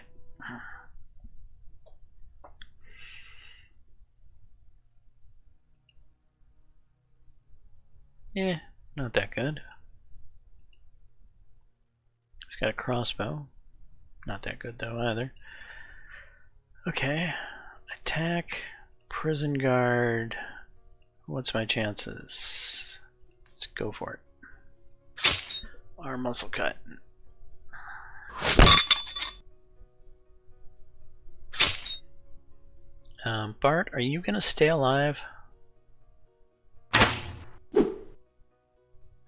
Yeah, not that good. He's got a crossbow. Not that good though either. Okay. Attack. Prison guard. What's my chances? Let's go for it. Arm muscle cut. Bart, are you gonna stay alive?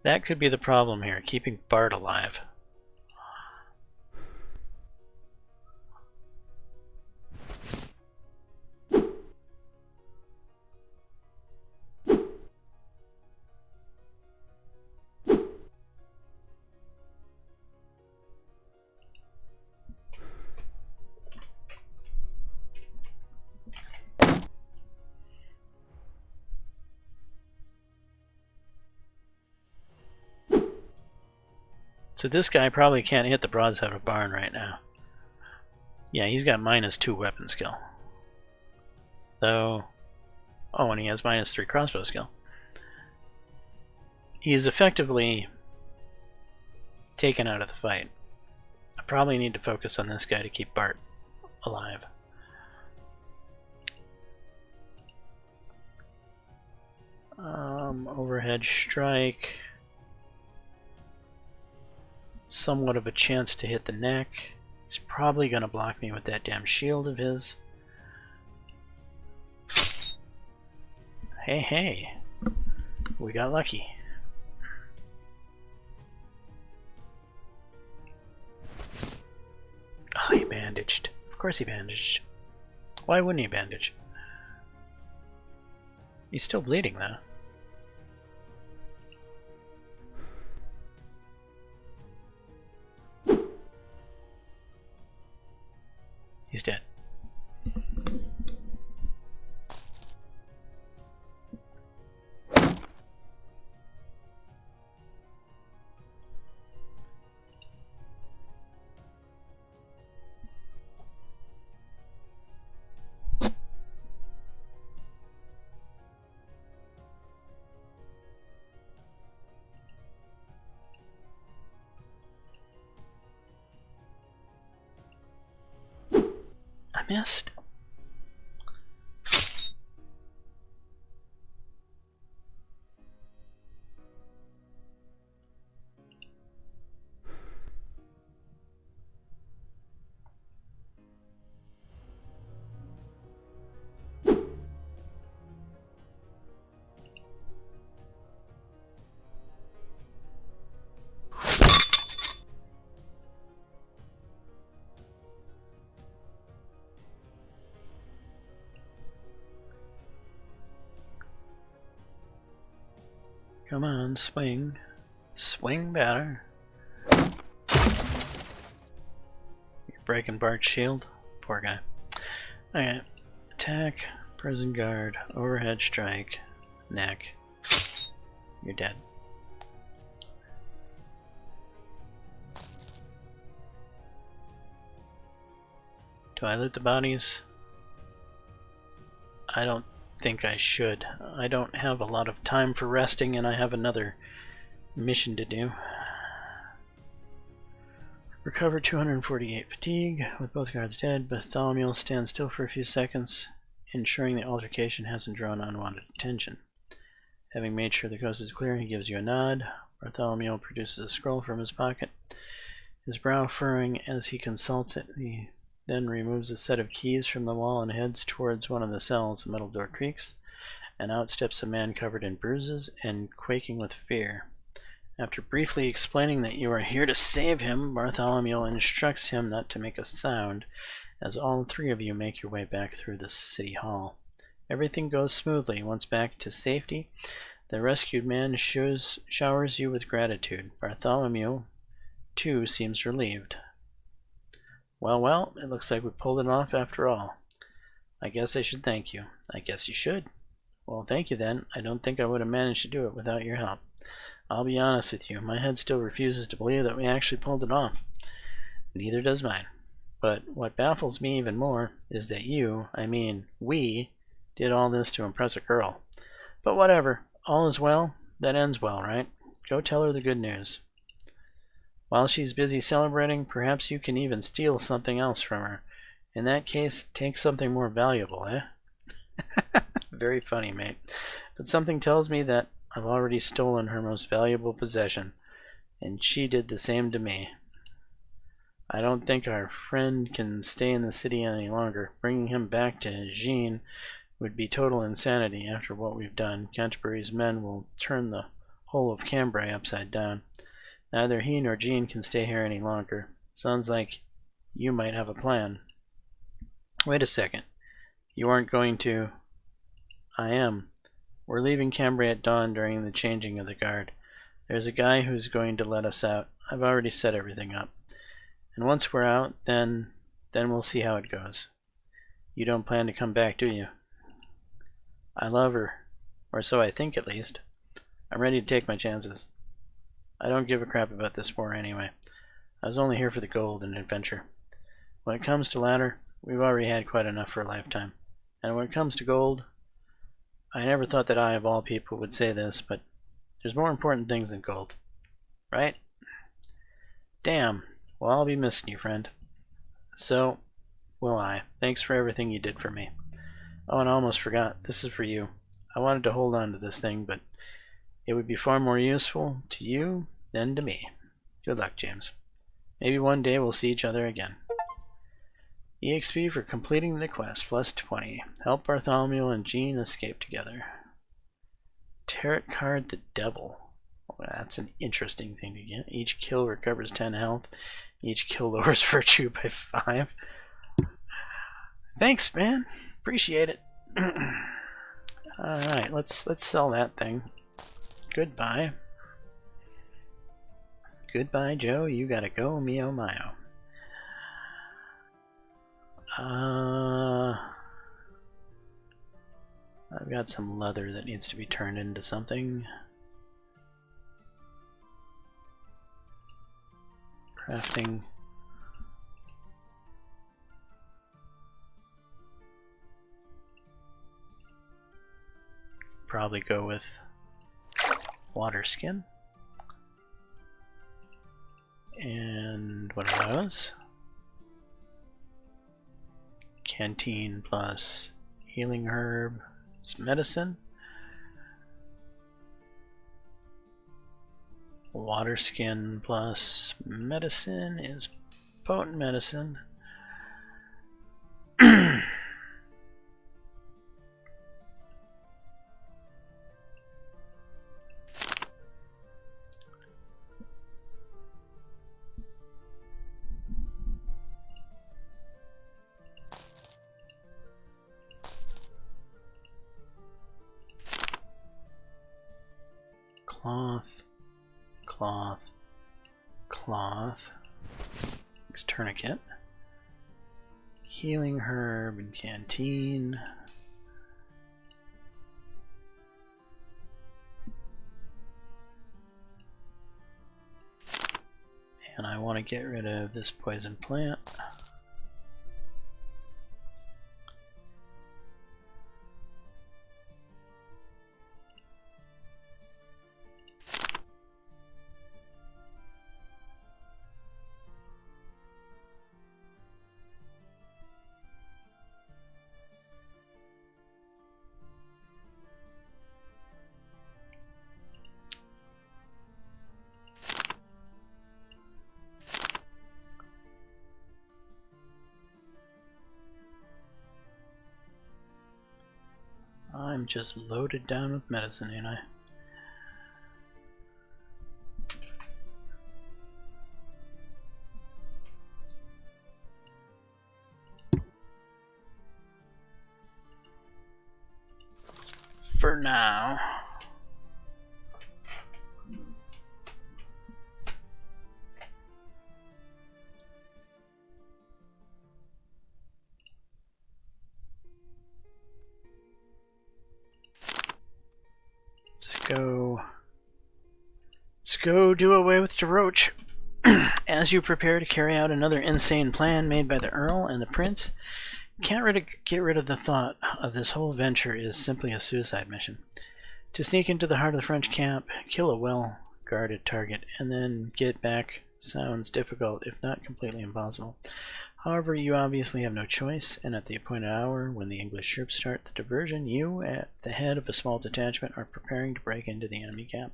That could be the problem here, keeping Bart alive. So this guy probably can't hit the broadside of a barn right now. Yeah, he's got -2 weapon skill. Though, oh, and he has -3 crossbow skill. He's effectively taken out of the fight. I probably need to focus on this guy to keep Bart alive. Overhead strike. Somewhat of a chance to hit the neck. He's probably gonna block me with that damn shield of his. Hey, hey. We got lucky. Oh, he bandaged. Of course he bandaged. Why wouldn't he bandage? He's still bleeding though. He's dead. I missed. Come on, swing. Swing better. You're breaking Bart's shield. Poor guy. Okay. Attack, prison guard, overhead strike, neck. You're dead. Do I loot the bodies? I don't think I should. I don't have a lot of time for resting, and I have another mission to do. Recover 248 fatigue. With both guards dead, Bartholomew stands still for a few seconds, ensuring the altercation hasn't drawn unwanted attention. Having made sure the coast is clear, he gives you a nod. Bartholomew produces a scroll from his pocket, his brow furrowing as he consults it. He then removes a set of keys from the wall and heads towards one of the cells. The metal door creaks, and out steps a man covered in bruises and quaking with fear. After briefly explaining that you are here to save him, Bartholomew instructs him not to make a sound as all three of you make your way back through the city hall. Everything goes smoothly. Once back to safety, the rescued man showers you with gratitude. Bartholomew, too, seems relieved. Well, it looks like we pulled it off after all. I guess I should thank you. I guess you should. Well, thank you then. I don't think I would have managed to do it without your help. I'll be honest with you, my head still refuses to believe that we actually pulled it off. Neither does mine. But what baffles me even more is that we, did all this to impress a girl. But whatever, all is well, that ends well, right? Go tell her the good news. While she's busy celebrating, perhaps you can even steal something else from her. In that case, take something more valuable, eh? Very funny, mate. But something tells me that I've already stolen her most valuable possession, and she did the same to me. I don't think our friend can stay in the city any longer. Bringing him back to Jean would be total insanity after what we've done. Canterbury's men will turn the whole of Cambrai upside down. Neither he nor Jean can stay here any longer. Sounds like you might have a plan. Wait a second. You aren't going to... I am. We're leaving Cambrai at dawn during the changing of the guard. There's a guy who's going to let us out. I've already set everything up. And once we're out, then we'll see how it goes. You don't plan to come back, do you? I love her. Or so I think, at least. I'm ready to take my chances. I don't give a crap about this war anyway. I was only here for the gold and adventure. When it comes to ladder, we've already had quite enough for a lifetime. And when it comes to gold, I never thought that I, of all people, would say this, but there's more important things than gold. Right? Damn. Well, I'll be missing you, friend. So will I. Thanks for everything you did for me. Oh, and I almost forgot. This is for you. I wanted to hold on to this thing, but it would be far more useful to you than to me. Good luck, James. Maybe one day we'll see each other again. EXP for completing the quest, plus 20. Help Bartholomew and Jean escape together. Tarot card the Devil. Well, that's an interesting thing to get. Each kill recovers 10 health. Each kill lowers virtue by 5. Thanks, man. Appreciate it. Alright, let's sell that thing. Goodbye. Goodbye, Joe. You gotta go, mio mio. I've got some leather that needs to be turned into something. Crafting. Probably go with water skin. And what are those? Canteen plus healing herb, medicine. Water skin plus medicine is potent medicine. Cloth, cloth, cloth. Next tourniquet. Healing herb and canteen. And I want to get rid of this poison plant. I'm just loaded down with medicine, ain't I? For now. Let's go do away with DeRoach. As you prepare to carry out another insane plan made by the Earl and the Prince, you can't get rid of the thought of this whole venture is simply a suicide mission. To sneak into the heart of the French camp, kill a well-guarded target, and then get back sounds difficult, if not completely impossible. However, you obviously have no choice, and at the appointed hour, when the English troops start the diversion, you, at the head of a small detachment, are preparing to break into the enemy camp.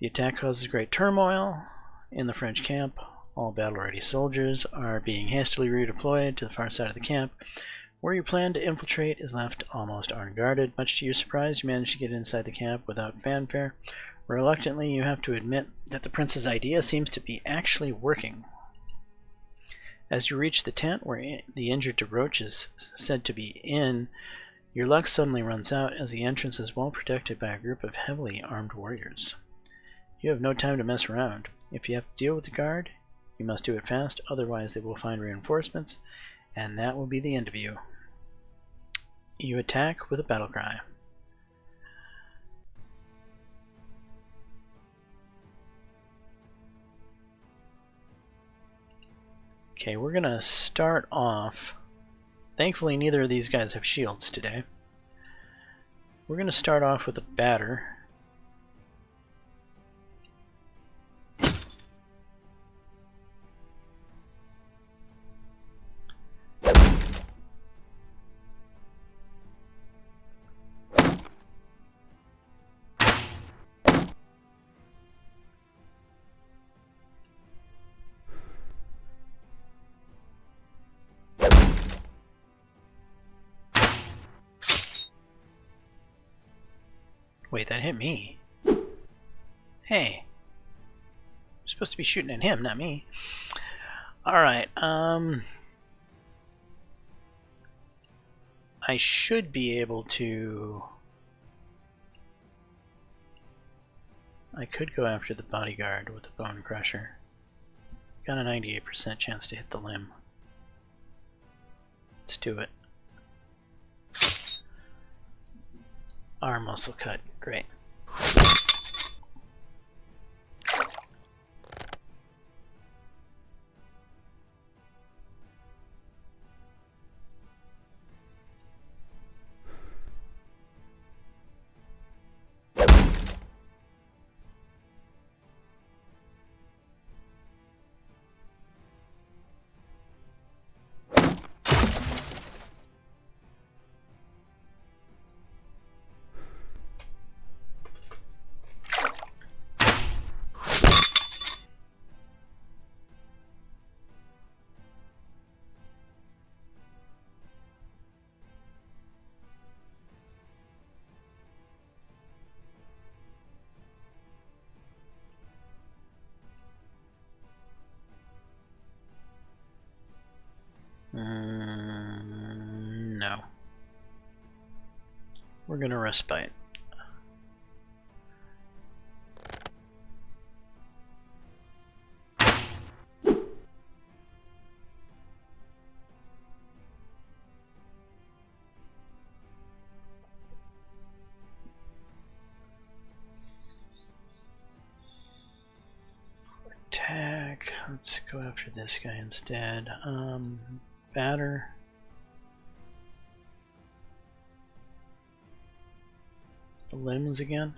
The attack causes great turmoil in the French camp. All battle-ready soldiers are being hastily redeployed to the far side of the camp. Where you plan to infiltrate is left almost unguarded. Much to your surprise, you manage to get inside the camp without fanfare. Reluctantly, you have to admit that the prince's idea seems to be actually working. As you reach the tent where the injured DeRoach is said to be in, your luck suddenly runs out as the entrance is well protected by a group of heavily armed warriors. You have no time to mess around. If you have to deal with the guard, you must do it fast, otherwise they will find reinforcements, and that will be the end of you. You attack with a battle cry. Okay, we're gonna start off. Thankfully, neither of these guys have shields today. We're gonna start off with a batter. Wait, that hit me. Hey. I'm supposed to be shooting at him, not me. Alright, I should be able to... I could go after the bodyguard with the bone crusher. Got a 98% chance to hit the limb. Let's do it. Arm muscle cut. Great. we're gonna respite. Attack. Let's go after this guy instead. Batter. The limbs again.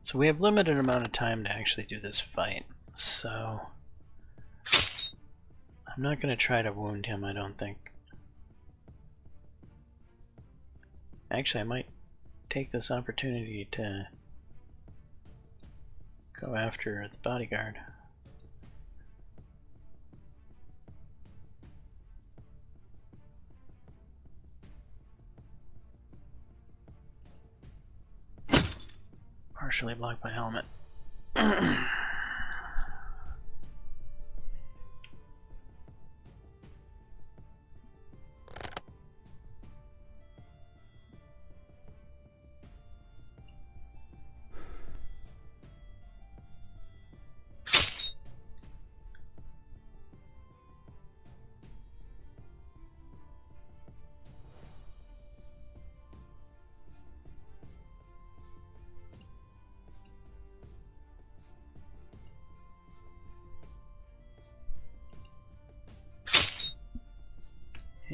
So we have limited amount of time to actually do this fight, so I'm not going to try to wound him, I don't think. Actually, I might take this opportunity to go after the bodyguard. Partially blocked by helmet.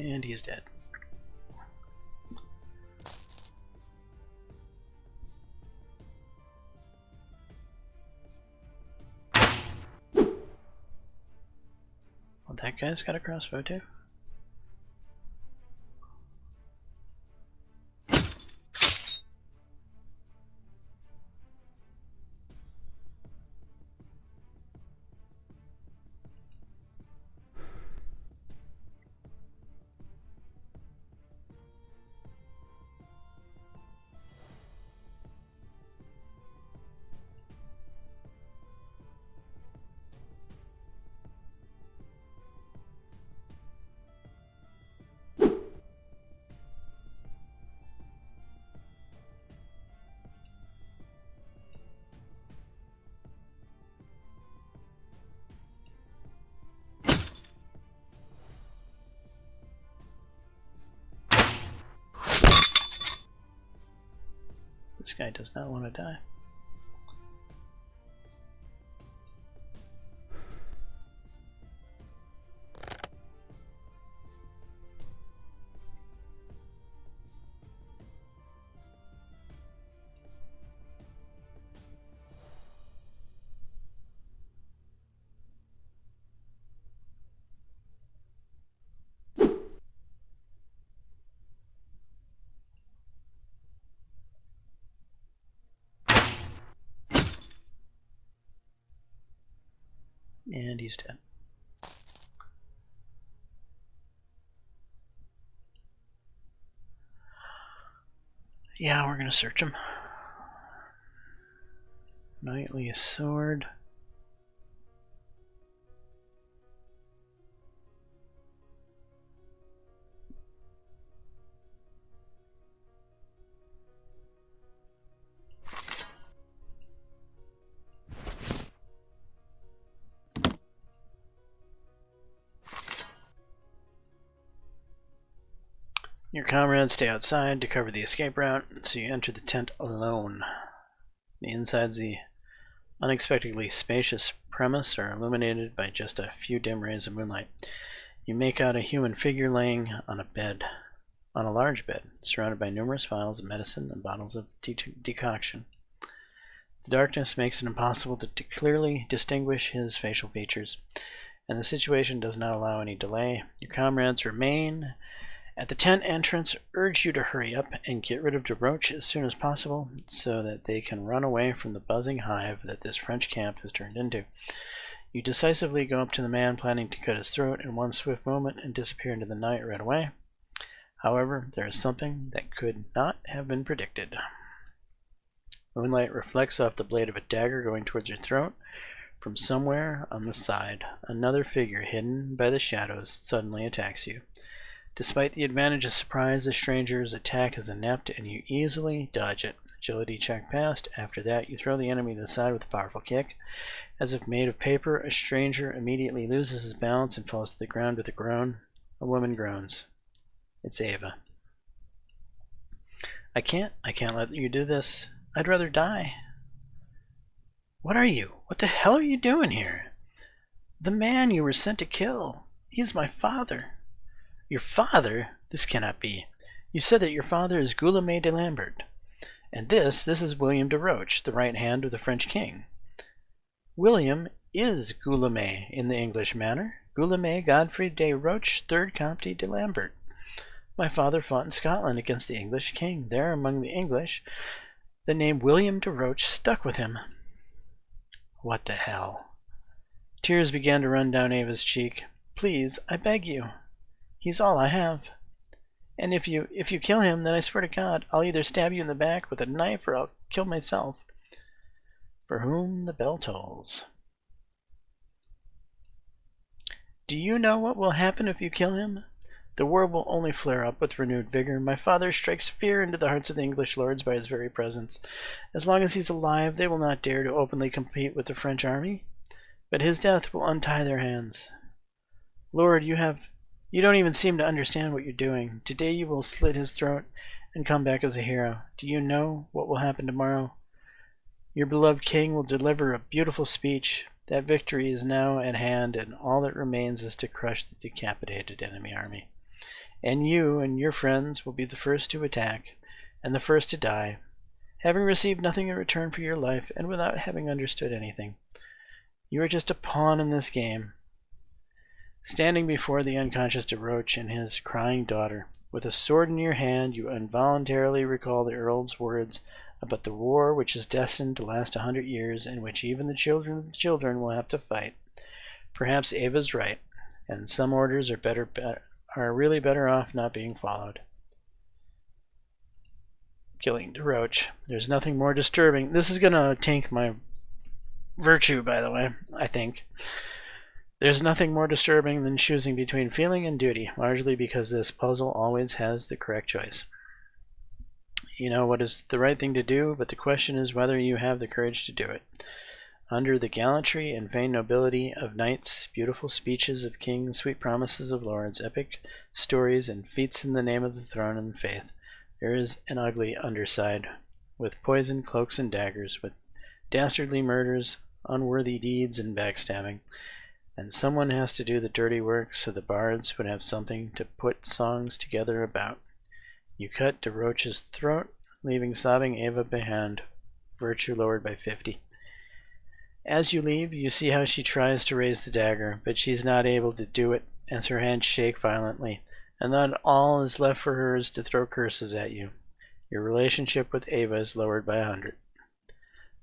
And he's dead. Well, that guy's got a crossbow too. This guy does not want to die. And he's dead. Yeah, we're gonna search him. Knightly sword. Your comrades stay outside to cover the escape route, so you enter the tent alone. The insides of the unexpectedly spacious premise are illuminated by just a few dim rays of moonlight. You make out a human figure laying on a large bed, surrounded by numerous vials of medicine and bottles of decoction. The darkness makes it impossible to clearly distinguish his facial features, and the situation does not allow any delay. Your comrades remain At the tent entrance, urge you to hurry up and get rid of De Roche as soon as possible so that they can run away from the buzzing hive that this French camp has turned into. You decisively go up to the man planning to cut his throat in one swift moment and disappear into the night right away. However, there is something that could not have been predicted. Moonlight reflects off the blade of a dagger going towards your throat. From somewhere on the side, another figure hidden by the shadows suddenly attacks you. Despite the advantage of surprise, the stranger's attack is inept and you easily dodge it. Agility check passed. After that, you throw the enemy to the side with a powerful kick. As if made of paper, a stranger immediately loses his balance and falls to the ground with a groan. A woman groans. It's Eva. I can't let you do this. I'd rather die. What are you? What the hell are you doing here? The man you were sent to kill. He's my father. Your father? This cannot be. You said that your father is Guillaume de Lambert. And this is William de Roche, the right hand of the French king. William is Guillaume in the English manner. Guillaume Godfrey de Roche, 3rd Comte de Lambert. My father fought in Scotland against the English king. There, among the English, the name William de Roche stuck with him. What the hell? Tears began to run down Ava's cheek. Please, I beg you. He's all I have. And if you kill him, then I swear to God, I'll either stab you in the back with a knife or I'll kill myself. For whom the bell tolls. Do you know what will happen if you kill him? The war will only flare up with renewed vigor. My father strikes fear into the hearts of the English lords by his very presence. As long as he's alive, they will not dare to openly compete with the French army. But his death will untie their hands. Lord, you don't even seem to understand what you're doing. Today you will slit his throat and come back as a hero. Do you know what will happen tomorrow? Your beloved king will deliver a beautiful speech. That victory is now at hand, and all that remains is to crush the decapitated enemy army. And you and your friends will be the first to attack, and the first to die, having received nothing in return for your life, and without having understood anything. You are just a pawn in this game. Standing before the unconscious De Roche and his crying daughter, with a sword in your hand, you involuntarily recall the Earl's words about the war which is destined to last 100 years, and which even the children of the children will have to fight. Perhaps Ava's right, and some orders are really better off not being followed. Killing De Roche. There's nothing more disturbing. This is gonna tank my virtue, by the way, I think. There's nothing more disturbing than choosing between feeling and duty, largely because this puzzle always has the correct choice. You know what is the right thing to do, but the question is whether you have the courage to do it. Under the gallantry and vain nobility of knights, beautiful speeches of kings, sweet promises of lords, epic stories, and feats in the name of the throne and faith, there is an ugly underside, with poison, cloaks, and daggers, with dastardly murders, unworthy deeds, and backstabbing. And someone has to do the dirty work so the bards would have something to put songs together about. You cut De Roche's throat, leaving sobbing Ava behind, virtue lowered by 50. As you leave, you see how she tries to raise the dagger, but she's not able to do it as her hands shake violently, and then all is left for her is to throw curses at you. Your relationship with Ava is lowered by 100.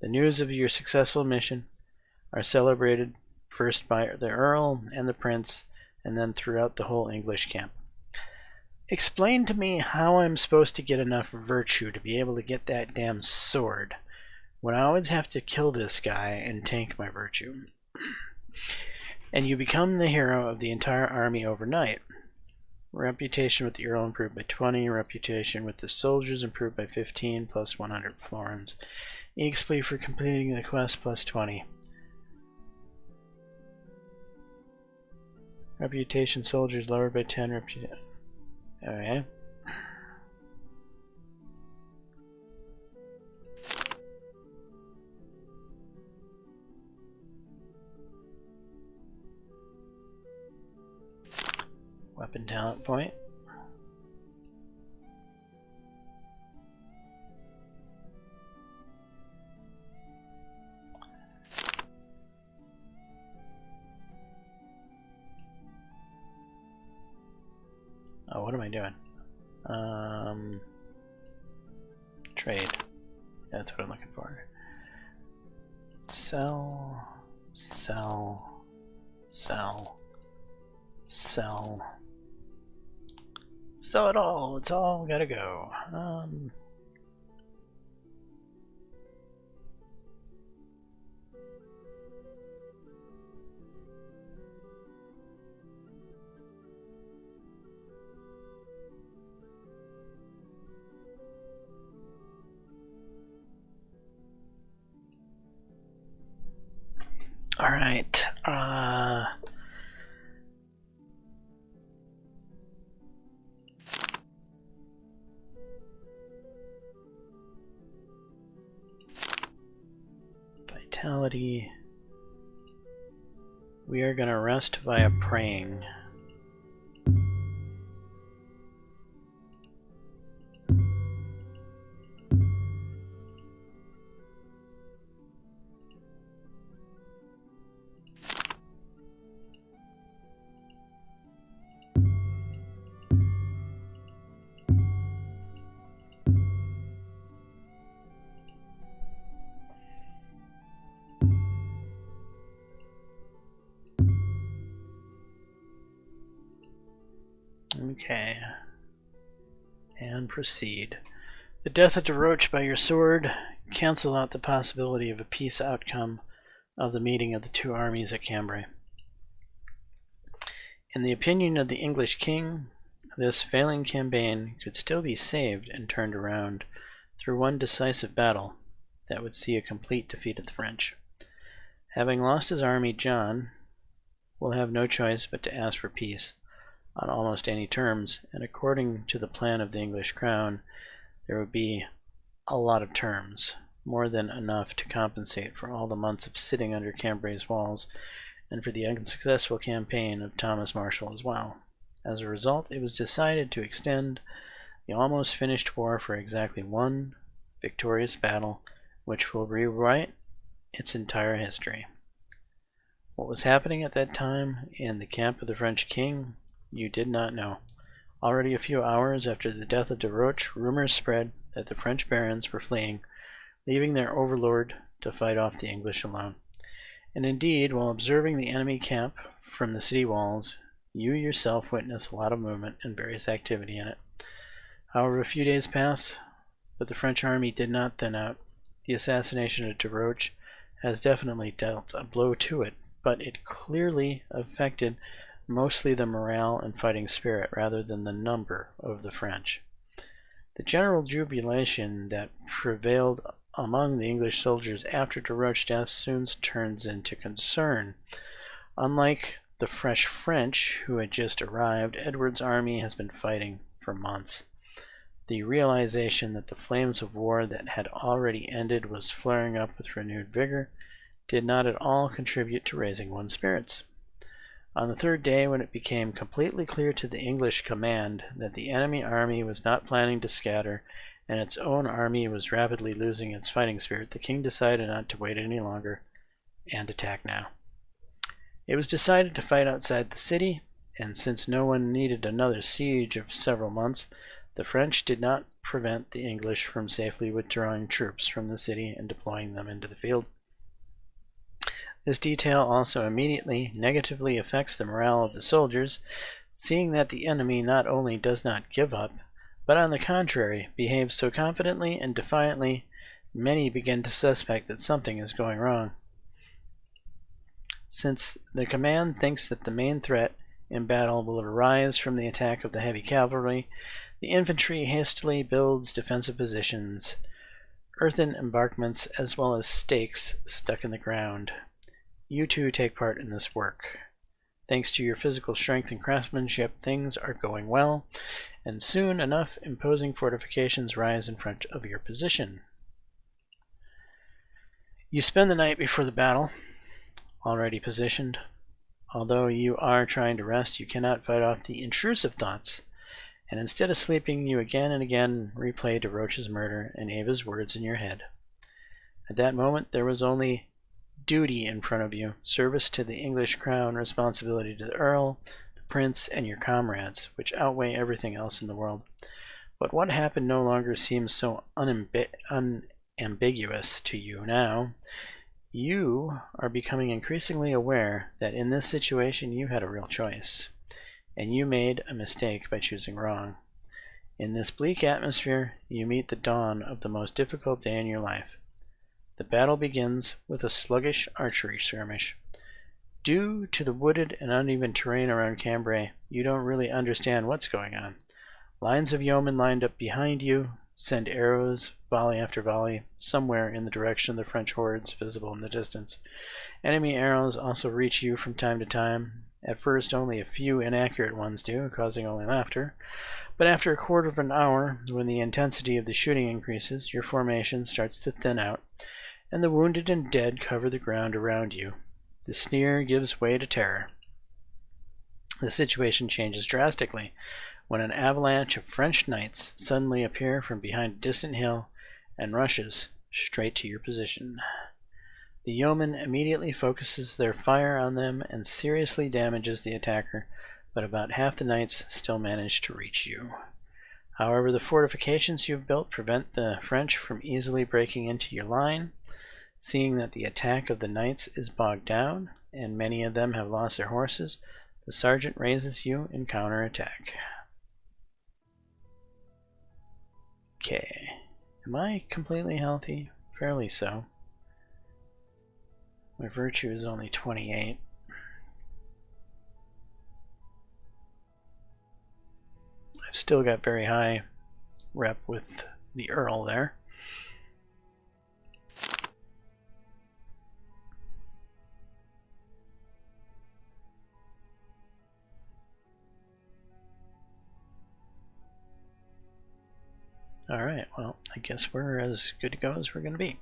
The news of your successful mission are celebrated first by the Earl and the Prince, and then throughout the whole English camp. Explain to me how I'm supposed to get enough virtue to be able to get that damn sword, when I always have to kill this guy and tank my virtue. And you become the hero of the entire army overnight. Reputation with the Earl improved by 20, reputation with the soldiers improved by 15, plus 100 florins. XP for completing the quest plus 20. Reputation soldiers lowered by 10. Okay. Weapon talent point. what am I doing? Trade. That's what I'm looking for. Sell, sell, sell, sell. Sell it all. It's all gotta go. All right. Vitality. We are going to rest via praying. Okay. And proceed. The death of DeRoche by your sword. Cancel out the possibility of a peace outcome of the meeting of the two armies at Cambrai. In the opinion of the English king, this failing campaign could still be saved and turned around through one decisive battle that would see a complete defeat of the French. Having lost his army, John will have no choice but to ask for peace on almost any terms, and according to the plan of the English crown, there would be a lot of terms, more than enough to compensate for all the months of sitting under Cambrai's walls and for the unsuccessful campaign of Thomas Marshall as well. As a result, it was decided to extend the almost finished war for exactly one victorious battle, which will rewrite its entire history. What was happening at that time in the camp of the French king, you did not know. Already a few hours after the death of DeRoche, rumors spread that the French barons were fleeing, leaving their overlord to fight off the English alone. And indeed, while observing the enemy camp from the city walls, you yourself witnessed a lot of movement and various activity in it. However, a few days passed, but the French army did not thin out. The assassination of DeRoche has definitely dealt a blow to it, but it clearly affected mostly the morale and fighting spirit rather than the number of the French. The general jubilation that prevailed among the English soldiers after DeRoche's death soon turns into concern. Unlike the fresh French who had just arrived, Edward's army has been fighting for months. The realization that the flames of war that had already ended was flaring up with renewed vigor did not at all contribute to raising one's spirits. On the third day, when it became completely clear to the English command that the enemy army was not planning to scatter and its own army was rapidly losing its fighting spirit, the king decided not to wait any longer and attack now. It was decided to fight outside the city, and since no one needed another siege of several months, the French did not prevent the English from safely withdrawing troops from the city and deploying them into the field. This detail also immediately negatively affects the morale of the soldiers, seeing that the enemy not only does not give up, but on the contrary, behaves so confidently and defiantly, many begin to suspect that something is going wrong. Since the command thinks that the main threat in battle will arise from the attack of the heavy cavalry, the infantry hastily builds defensive positions, earthen embankments, as well as stakes stuck in the ground. You too take part in this work. Thanks to your physical strength and craftsmanship, things are going well, and soon enough imposing fortifications rise in front of your position. You spend the night before the battle, already positioned. Although you are trying to rest, you cannot fight off the intrusive thoughts, and instead of sleeping, you again and again replay DeRoche's murder and Ava's words in your head. At that moment, there was only duty in front of you, service to the English crown, responsibility to the Earl, the prince, and your comrades, which outweigh everything else in the world. But what happened no longer seems so unambiguous to you now. You are becoming increasingly aware that in this situation you had a real choice, and you made a mistake by choosing wrong. In this bleak atmosphere, you meet the dawn of the most difficult day in your life. The battle begins with a sluggish archery skirmish. Due to the wooded and uneven terrain around Cambrai, you don't really understand what's going on. Lines of yeomen lined up behind you send arrows, volley after volley, somewhere in the direction of the French hordes visible in the distance. Enemy arrows also reach you from time to time. At first, only a few inaccurate ones do, causing only laughter. But after a quarter of an hour, when the intensity of the shooting increases, your formation starts to thin out, and the wounded and dead cover the ground around you. The sneer gives way to terror. The situation changes drastically when an avalanche of French knights suddenly appear from behind a distant hill and rushes straight to your position. The yeoman immediately focuses their fire on them and seriously damages the attacker, but about half the knights still manage to reach you. However, the fortifications you've built prevent the French from easily breaking into your line. Seeing that the attack of the knights is bogged down, and many of them have lost their horses, the sergeant raises you in counterattack. Okay. Am I completely healthy? Fairly so. My virtue is only 28. I've still got very high rep with the Earl there. Alright, well, I guess we're as good to go as we're going to be.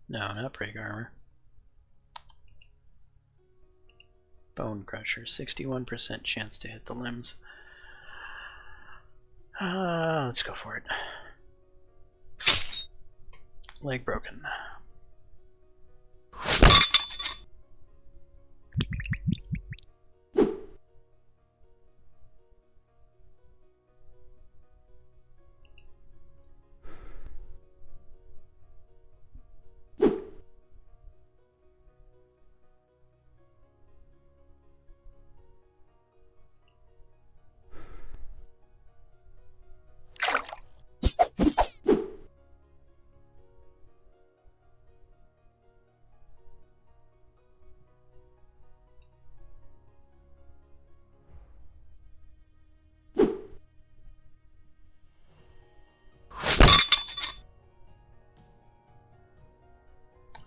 No, not break armor. Bone crusher, 61% chance to hit the limbs. Let's go for it. Leg broken.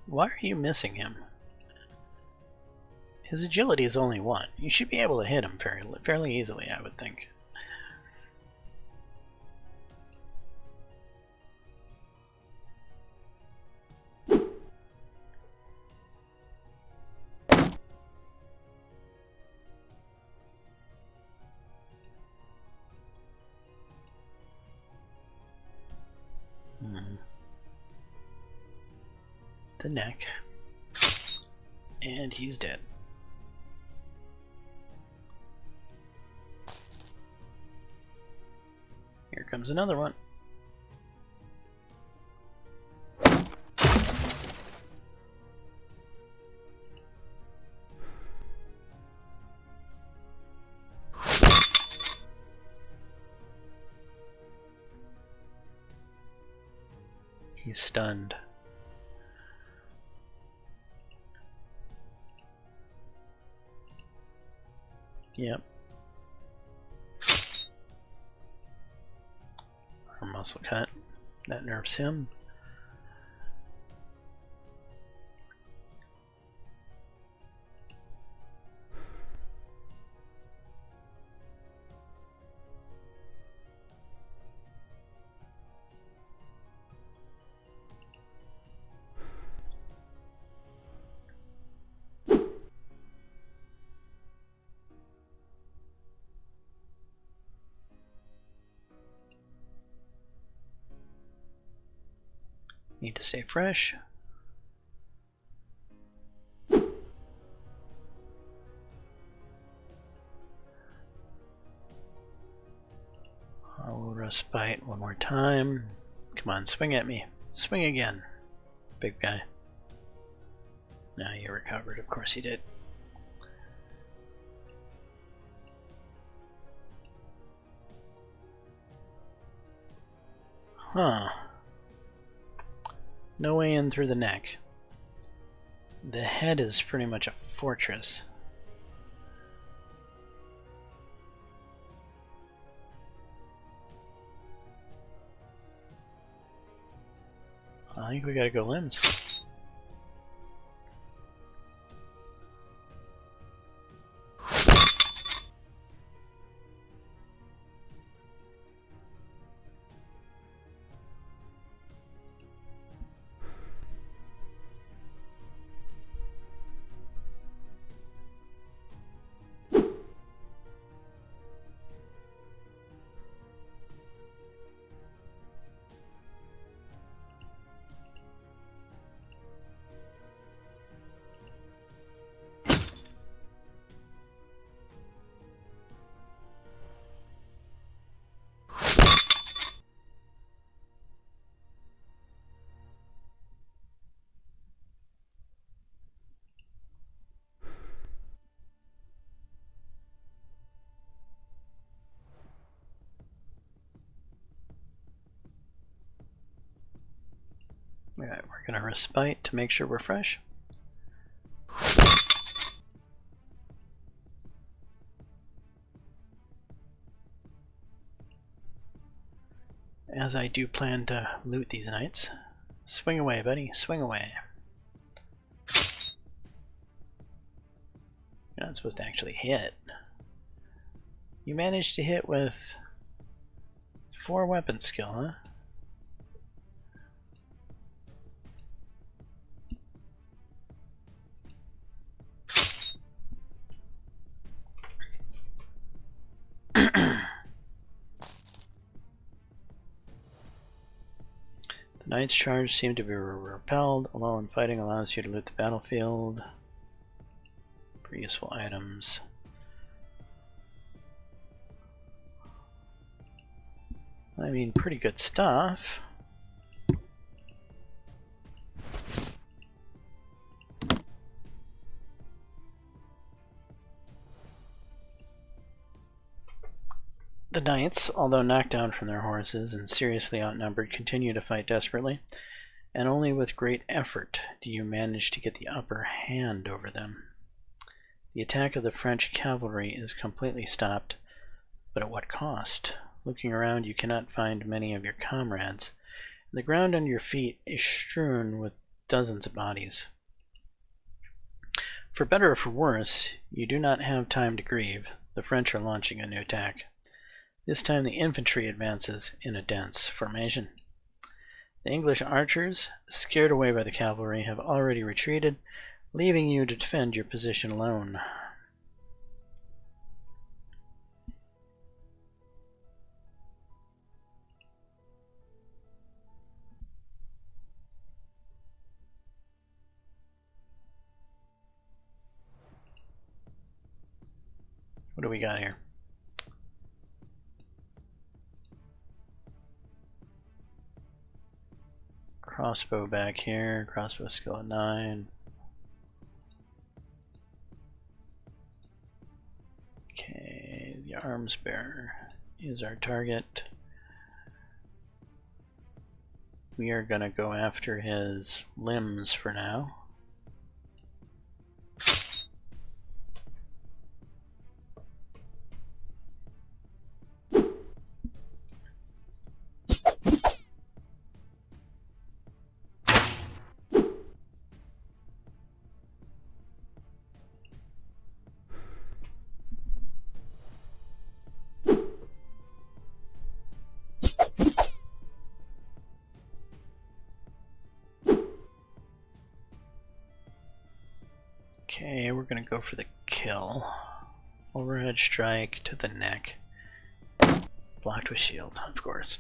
Why are you missing him? His agility is only 1. You should be able to hit him fairly easily, I would think. The neck. And he's dead. Here comes another one. He's stunned. Yep. Our muscle cut. That nerfs him. Need to stay fresh. I'll respite one more time. Come on, swing at me. Swing again, big guy. Now you recovered, of course you did. Huh. No way in through the neck. The head is pretty much a fortress. I think we gotta go limbs. Alright, we're gonna respite to make sure we're fresh. As I do plan to loot these knights. Swing away, buddy, swing away. You're not supposed to actually hit. You managed to hit with 4 weapon skill, huh? The knight's charge seemed to be repelled. Alone fighting allows you to loot the battlefield. Pretty useful items. I mean, pretty good stuff. The knights, although knocked down from their horses and seriously outnumbered, continue to fight desperately, and only with great effort do you manage to get the upper hand over them. The attack of the French cavalry is completely stopped, but at what cost? Looking around, you cannot find many of your comrades. The ground under your feet is strewn with dozens of bodies. For better or for worse, you do not have time to grieve. The French are launching a new attack. This time the infantry advances in a dense formation. The English archers, scared away by the cavalry, have already retreated, leaving you to defend your position alone. What do we got here? Crossbow back here, crossbow skill at 9. Okay, the arms bearer is our target. We are gonna go after his limbs for now. Okay, we're gonna go for the kill. Overhead strike to the neck. Blocked with shield, of course.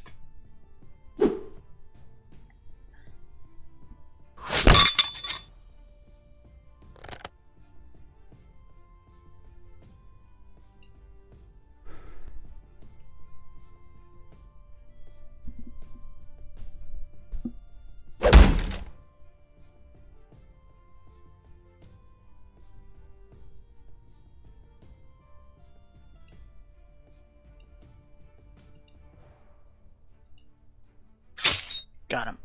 Got him.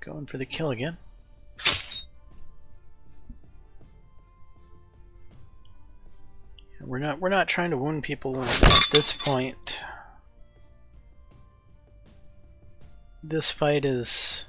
Going for the kill again. We're not trying to wound people at this point. This fight is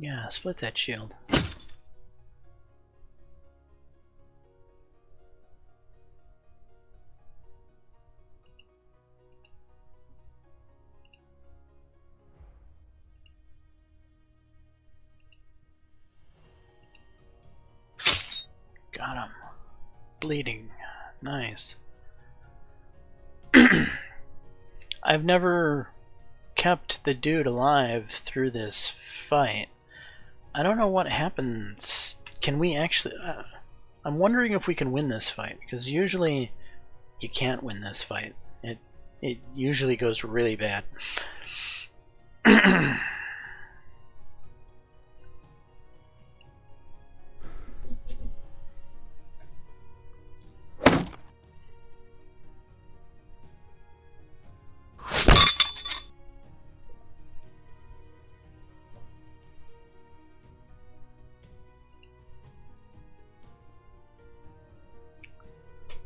yeah, split that shield. Got him. Bleeding. Nice. I've never kept the dude alive through this fight. I don't know what happens. Can we actually... I'm wondering if we can win this fight, because usually you can't win this fight. It usually goes really bad.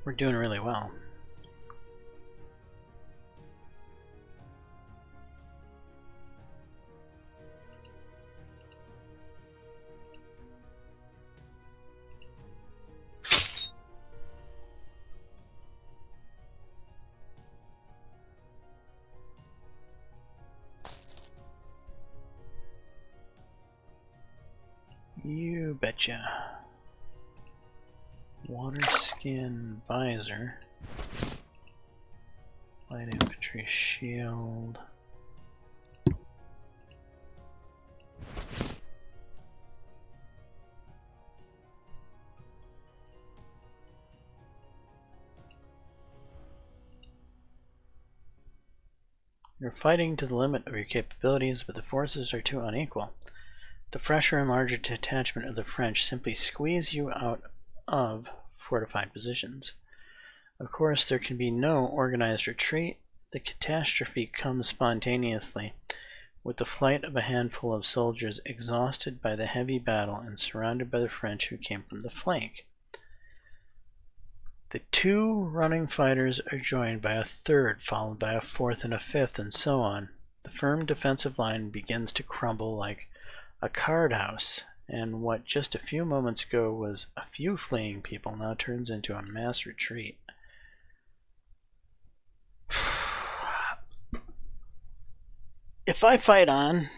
We're doing really well. You betcha. Water skin visor. Light infantry shield. You're fighting to the limit of your capabilities, but the forces are too unequal. The fresher and larger detachment of the French simply squeeze you out of fortified positions. Of course, there can be no organized retreat. The catastrophe comes spontaneously, with the flight of a handful of soldiers exhausted by the heavy battle and surrounded by the French who came from the flank. The two running fighters are joined by a third, followed by a fourth and a fifth, and so on. The firm defensive line begins to crumble like a card house, and what just a few moments ago was a few fleeing people now turns into a mass retreat. If I fight on,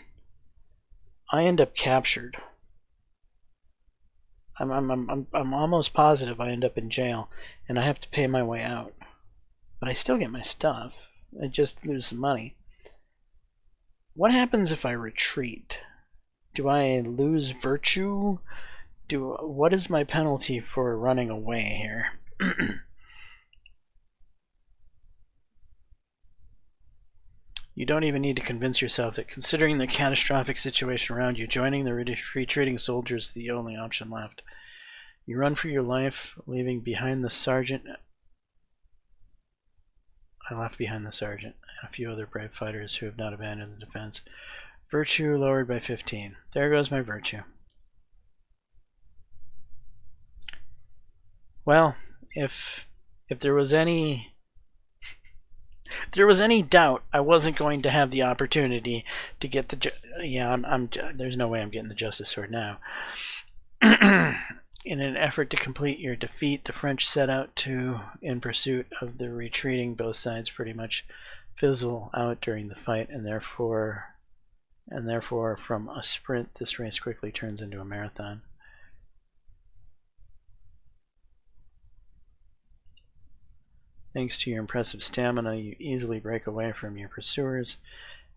I end up captured. I'm almost positive I end up in jail, and I have to pay my way out. But I still get my stuff. I just lose some money. What happens if I retreat? Do I lose virtue? What is my penalty for running away here? You don't even need to convince yourself that, considering the catastrophic situation around you, joining the retreating soldiers is the only option left. You run for your life, leaving behind the sergeant. I left behind the sergeant and a few other brave fighters who have not abandoned the defense. Virtue lowered by 15. There goes my virtue. Well, if there was any doubt I wasn't going to have the opportunity to get the there's no way I'm getting the Justice Sword now. In an effort to complete your defeat, the French set out in pursuit of the retreating. Both sides pretty much fizzle out during the fight, and therefore from a sprint, this race quickly turns into a marathon. Thanks to your impressive stamina, you easily break away from your pursuers,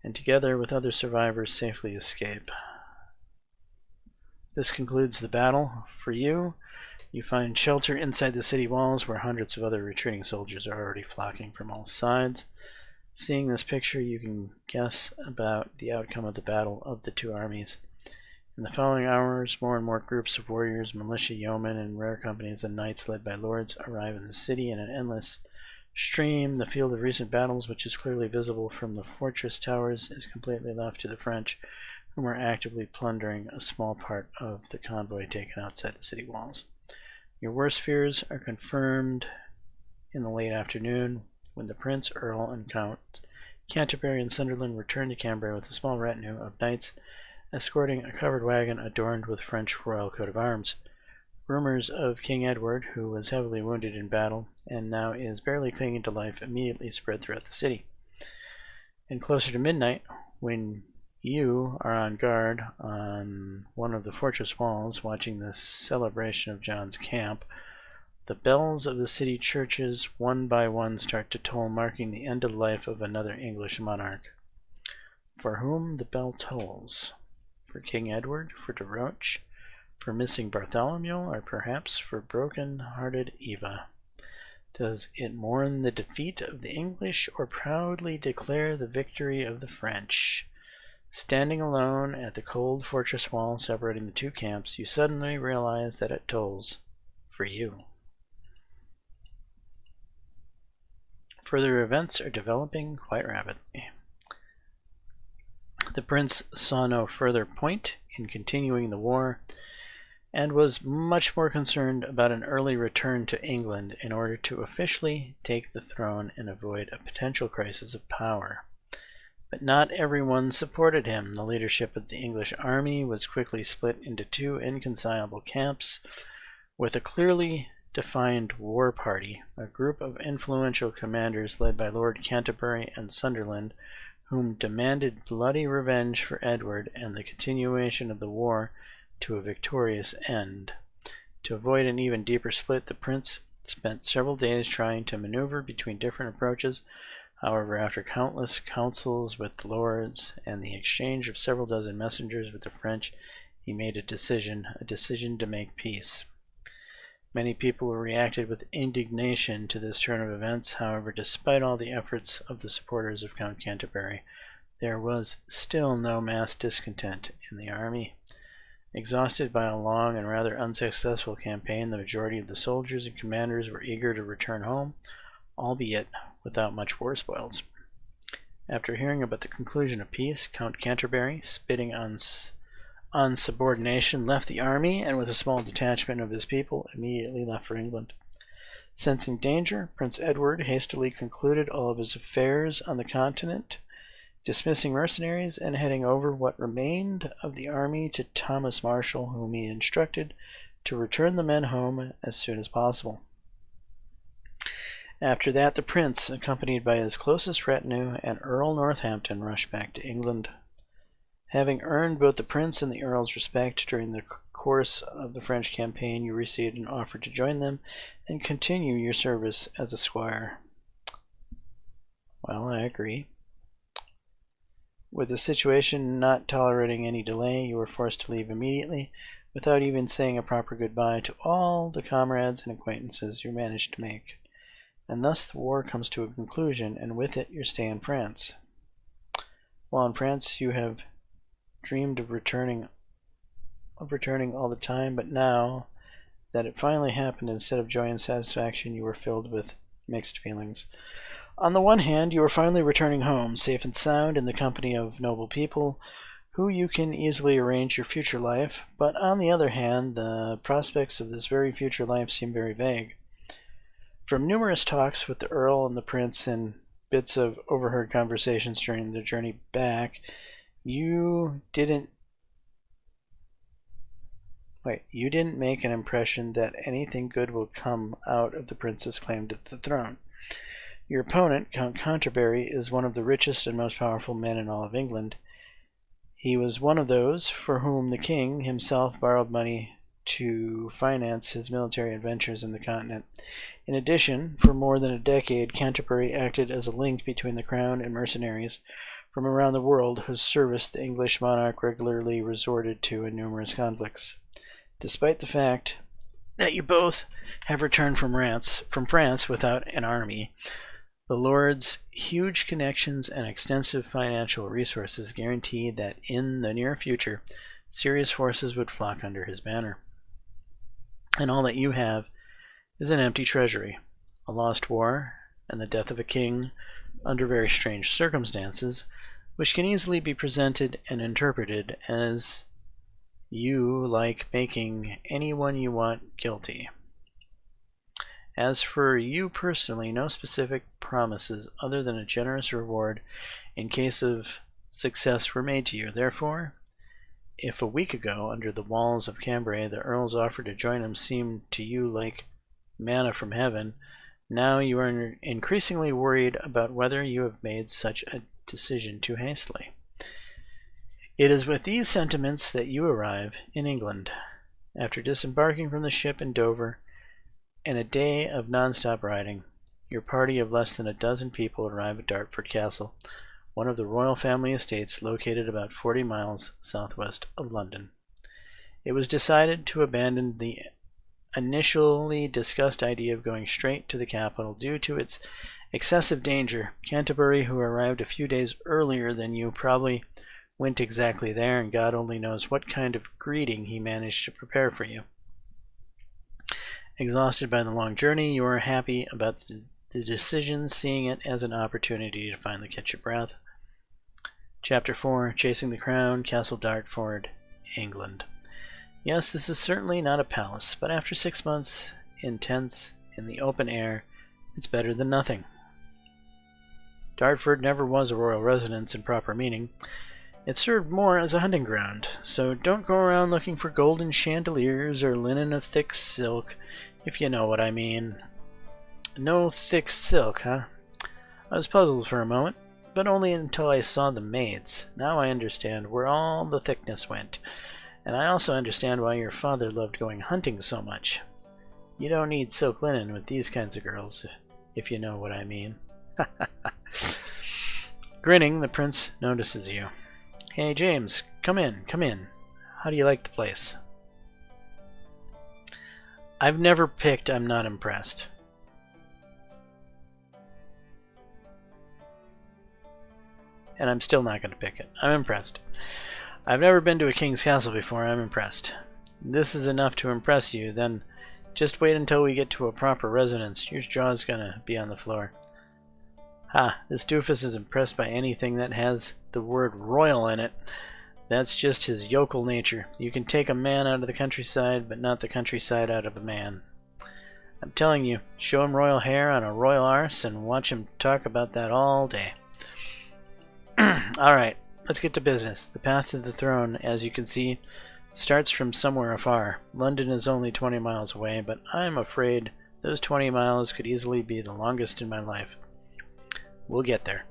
and together with other survivors safely escape. This concludes the battle. For you, you find shelter inside the city walls, where hundreds of other retreating soldiers are already flocking from all sides. Seeing this picture, you can guess about the outcome of the battle of the two armies. In the following hours, more and more groups of warriors, militia, yeomen, and rare companies and knights led by lords arrive in the city in an endless stream. The field of recent battles, which is clearly visible from the fortress towers, is completely left to the French, whom are actively plundering a small part of the convoy taken outside the city walls. Your worst fears are confirmed in the late afternoon, when the Prince, Earl, and Count Canterbury and Sunderland return to Cambrai with a small retinue of knights, escorting a covered wagon adorned with French royal coat of arms. Rumors of King Edward, who was heavily wounded in battle and now is barely clinging to life, immediately spread throughout the city. And closer to midnight, when you are on guard on one of the fortress walls, watching the celebration of John's camp, the bells of the city churches one by one start to toll, marking the end of life of another English monarch. For whom the bell tolls? For King Edward? For De Roche? For missing Bartholomew? Or perhaps for broken-hearted Eva? Does it mourn the defeat of the English, or proudly declare the victory of the French? Standing alone at the cold fortress wall separating the two camps, you suddenly realize that it tolls for you. Further events are developing quite rapidly. The prince saw no further point in continuing the war, and was much more concerned about an early return to England in order to officially take the throne and avoid a potential crisis of power. But not everyone supported him. The leadership of the English army was quickly split into two inconcilable camps, with a clearly defined war party, a group of influential commanders led by Lord Canterbury and Sunderland, whom demanded bloody revenge for Edward and the continuation of the war to a victorious end. To avoid an even deeper split, the prince spent several days trying to maneuver between different approaches. However, after countless councils with the lords and the exchange of several dozen messengers with the French, he made a decision to make peace. Many people reacted with indignation to this turn of events. However, despite all the efforts of the supporters of Count Canterbury, there was still no mass discontent in the army. Exhausted by a long and rather unsuccessful campaign, the majority of the soldiers and commanders were eager to return home, albeit without much war spoils. After hearing about the conclusion of peace, Count Canterbury, spitting on subordination, left the army, and with a small detachment of his people immediately left for England. Sensing danger, Prince Edward hastily concluded all of his affairs on the continent, dismissing mercenaries and heading over what remained of the army to Thomas Marshall, whom he instructed to return the men home as soon as possible. After that, the prince, accompanied by his closest retinue and Earl Northampton, rushed back to England. Having earned both the prince and the earl's respect during the course of the French campaign, you received an offer to join them and continue your service as a squire. Well, I agree. With the situation not tolerating any delay, you were forced to leave immediately, without even saying a proper goodbye to all the comrades and acquaintances you managed to make. And thus the war comes to a conclusion, and with it your stay in France. While in France you have dreamed of returning all the time, but now that it finally happened, instead of joy and satisfaction, you were filled with mixed feelings. On the one hand, you are finally returning home, safe and sound, in the company of noble people, who you can easily arrange your future life, but on the other hand, the prospects of this very future life seem very vague. From numerous talks with the Earl and the Prince and bits of overheard conversations during the journey back, you didn't make an impression that anything good will come out of the Prince's claim to the throne. Your opponent, Count Canterbury, is one of the richest and most powerful men in all of England. He was one of those for whom the king himself borrowed money to finance his military adventures in the continent. In addition, for more than a decade, Canterbury acted as a link between the crown and mercenaries from around the world whose service the English monarch regularly resorted to in numerous conflicts. Despite the fact that you both have returned from France without an army, the Lord's huge connections and extensive financial resources guarantee that in the near future, serious forces would flock under his banner. And all that you have is an empty treasury, a lost war, and the death of a king under very strange circumstances, which can easily be presented and interpreted as you like making anyone you want guilty. As for you personally, no specific promises other than a generous reward in case of success were made to you. Therefore, if a week ago, under the walls of Cambrai, the Earl's offer to join him seemed to you like manna from heaven, now you are increasingly worried about whether you have made such a decision too hastily. It is with these sentiments that you arrive in England. After disembarking from the ship in Dover, and a day of non-stop riding, your party of less than a dozen people arrive at Dartford Castle, one of the royal family estates located about 40 miles southwest of London. It was decided to abandon the initially discussed idea of going straight to the capital due to its excessive danger. Canterbury, who arrived a few days earlier than you, probably went exactly there, and God only knows what kind of greeting he managed to prepare for you. Exhausted by the long journey, you are happy about the decision, seeing it as an opportunity to finally catch your breath. Chapter 4, Chasing the Crown, Castle Dartford, England. Yes, this is certainly not a palace, but after 6 months in tents in the open air, it's better than nothing. Dartford never was a royal residence in proper meaning. It served more as a hunting ground, so don't go around looking for golden chandeliers or linen of thick silk, if you know what I mean. No thick silk, huh? I was puzzled for a moment, but only until I saw the maids. Now I understand where all the thickness went, and I also understand why your father loved going hunting so much. You don't need silk linen with these kinds of girls, if you know what I mean. Grinning, the prince notices you. Hey, James, come in. How do you like the place? I've never picked, I'm not impressed. And I'm still not going to pick it. I'm impressed. I've never been to a king's castle before, I'm impressed. This is enough to impress you, then just wait until we get to a proper residence. Your jaw's gonna be on the floor. Ha, this doofus is impressed by anything that has the word royal in it. That's just his yokel nature. You can take a man out of the countryside, but not the countryside out of a man. I'm telling you, show him royal hair on a royal arse and watch him talk about that all day. Alright, let's get to business. The path to the throne, as you can see, starts from somewhere afar. London is only 20 miles away, but I'm afraid those 20 miles could easily be the longest in my life. We'll get there.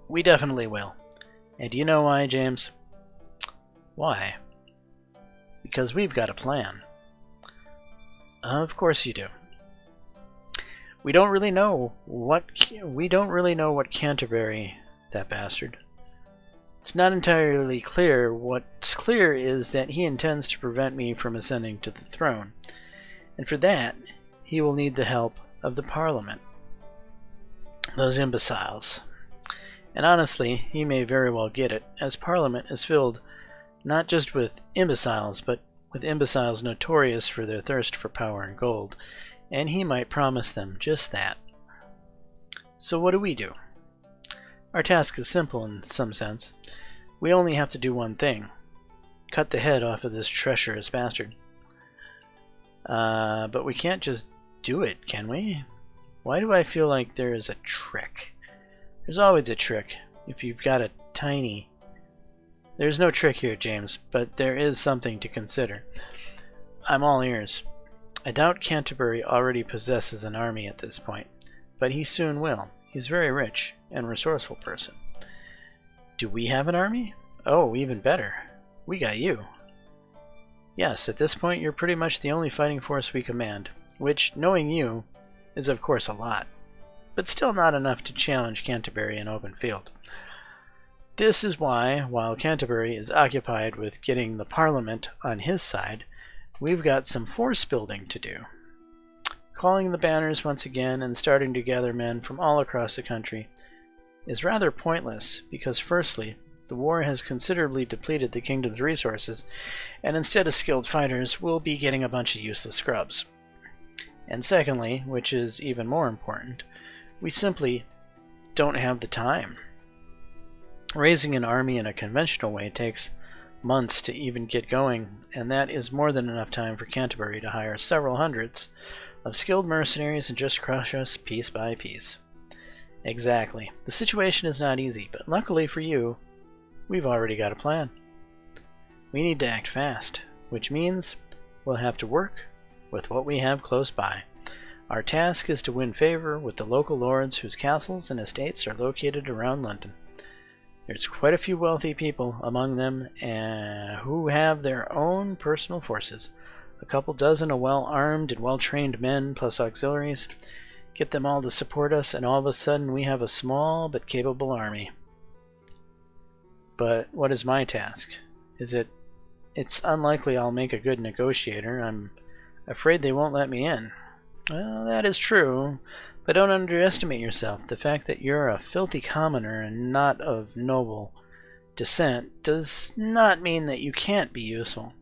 We definitely will. And do you know why, James? Why? because we've got a plan. Of course you do. We don't really know what Canterbury, that bastard. It's not entirely clear. What's clear is that he intends to prevent me from ascending to the throne, and for that he will need the help of the Parliament. Those imbeciles. And honestly, he may very well get it, as Parliament is filled not just with imbeciles, but with imbeciles notorious for their thirst for power and gold, and he might promise them just that. So what do? Our task is simple in some sense. We only have to do one thing. Cut the head off of this treacherous bastard. But we can't just do it, can we? Why do I feel like there is a trick? There's always a trick if you've got a tiny... There's no trick here, James, but there is something to consider. I'm all ears. I doubt Canterbury already possesses an army at this point, but he soon will. He's a very rich and resourceful person. Do we have an army? Oh, even better. We got you. Yes, at this point you're pretty much the only fighting force we command, which, knowing you, is of course a lot, but still not enough to challenge Canterbury in open field. This is why, while Canterbury is occupied with getting the Parliament on his side, we've got some force building to do. Calling the banners once again and starting to gather men from all across the country is rather pointless because, firstly, the war has considerably depleted the kingdom's resources, and instead of skilled fighters, we'll be getting a bunch of useless scrubs. And secondly, which is even more important, we simply don't have the time. Raising an army in a conventional way takes months to even get going, and that is more than enough time for Canterbury to hire several hundreds of skilled mercenaries and just crush us piece by piece. Exactly. The situation is not easy, but luckily for you, we've already got a plan. We need to act fast, which means we'll have to work with what we have close by. Our task is to win favor with the local lords whose castles and estates are located around London. There's quite a few wealthy people among them who have their own personal forces. A couple dozen of well-armed and well-trained men plus auxiliaries. Get them all to support us, and all of a sudden we have a small but capable army. But what is my task? It's unlikely I'll make a good negotiator. I'm afraid they won't let me in. Well, that is true, but don't underestimate yourself. The fact that you're a filthy commoner and not of noble descent does not mean that you can't be useful.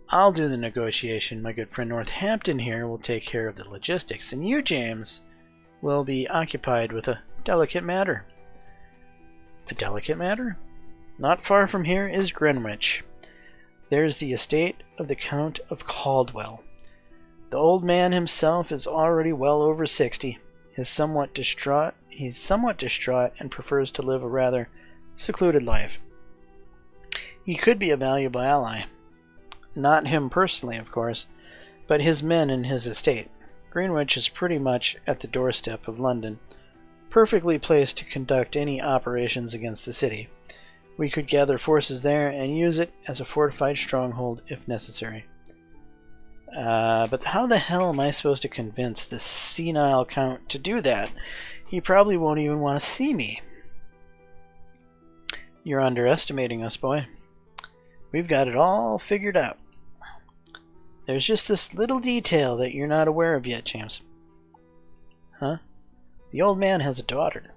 I'll do the negotiation. My good friend Northampton here will take care of the logistics, and you, James, will be occupied with a delicate matter. A delicate matter? Not far from here is Greenwich. There's the estate of the Count of Caldwell. The old man himself is already well over 60. He's somewhat distraught and prefers to live a rather secluded life. He could be a valuable ally. Not him personally, of course, but his men and his estate. Greenwich is pretty much at the doorstep of London, perfectly placed to conduct any operations against the city. We could gather forces there and use it as a fortified stronghold if necessary. But how the hell am I supposed to convince this senile count to do that? He probably won't even want to see me. You're underestimating us, boy. We've got it all figured out. There's just this little detail that you're not aware of yet, James. Huh? The old man has a daughter.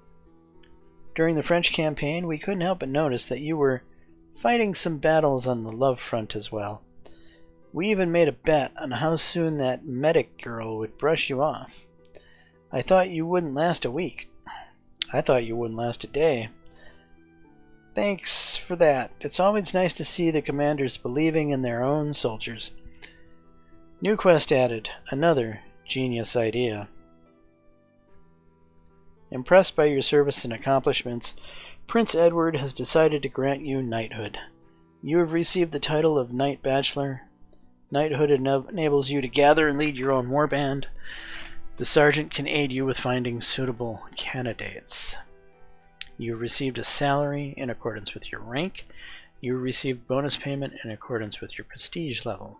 During the French campaign, we couldn't help but notice that you were fighting some battles on the love front as well. We even made a bet on how soon that medic girl would brush you off. I thought you wouldn't last a week. I thought you wouldn't last a day. Thanks for that. It's always nice to see the commanders believing in their own soldiers. New quest added. Another genius idea. Impressed by your service and accomplishments, Prince Edward has decided to grant you knighthood. You have received the title of Knight Bachelor. Knighthood enables you to gather and lead your own warband. The sergeant can aid you with finding suitable candidates. You have received a salary in accordance with your rank, You receive bonus payment in accordance with your prestige level.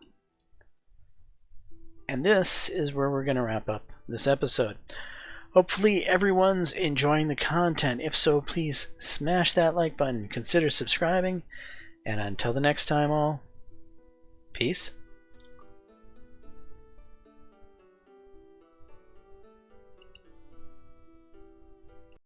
And this is where we're going to wrap up this episode. Hopefully everyone's enjoying the content. If so, please smash that like button, consider subscribing, and until the next time all, peace.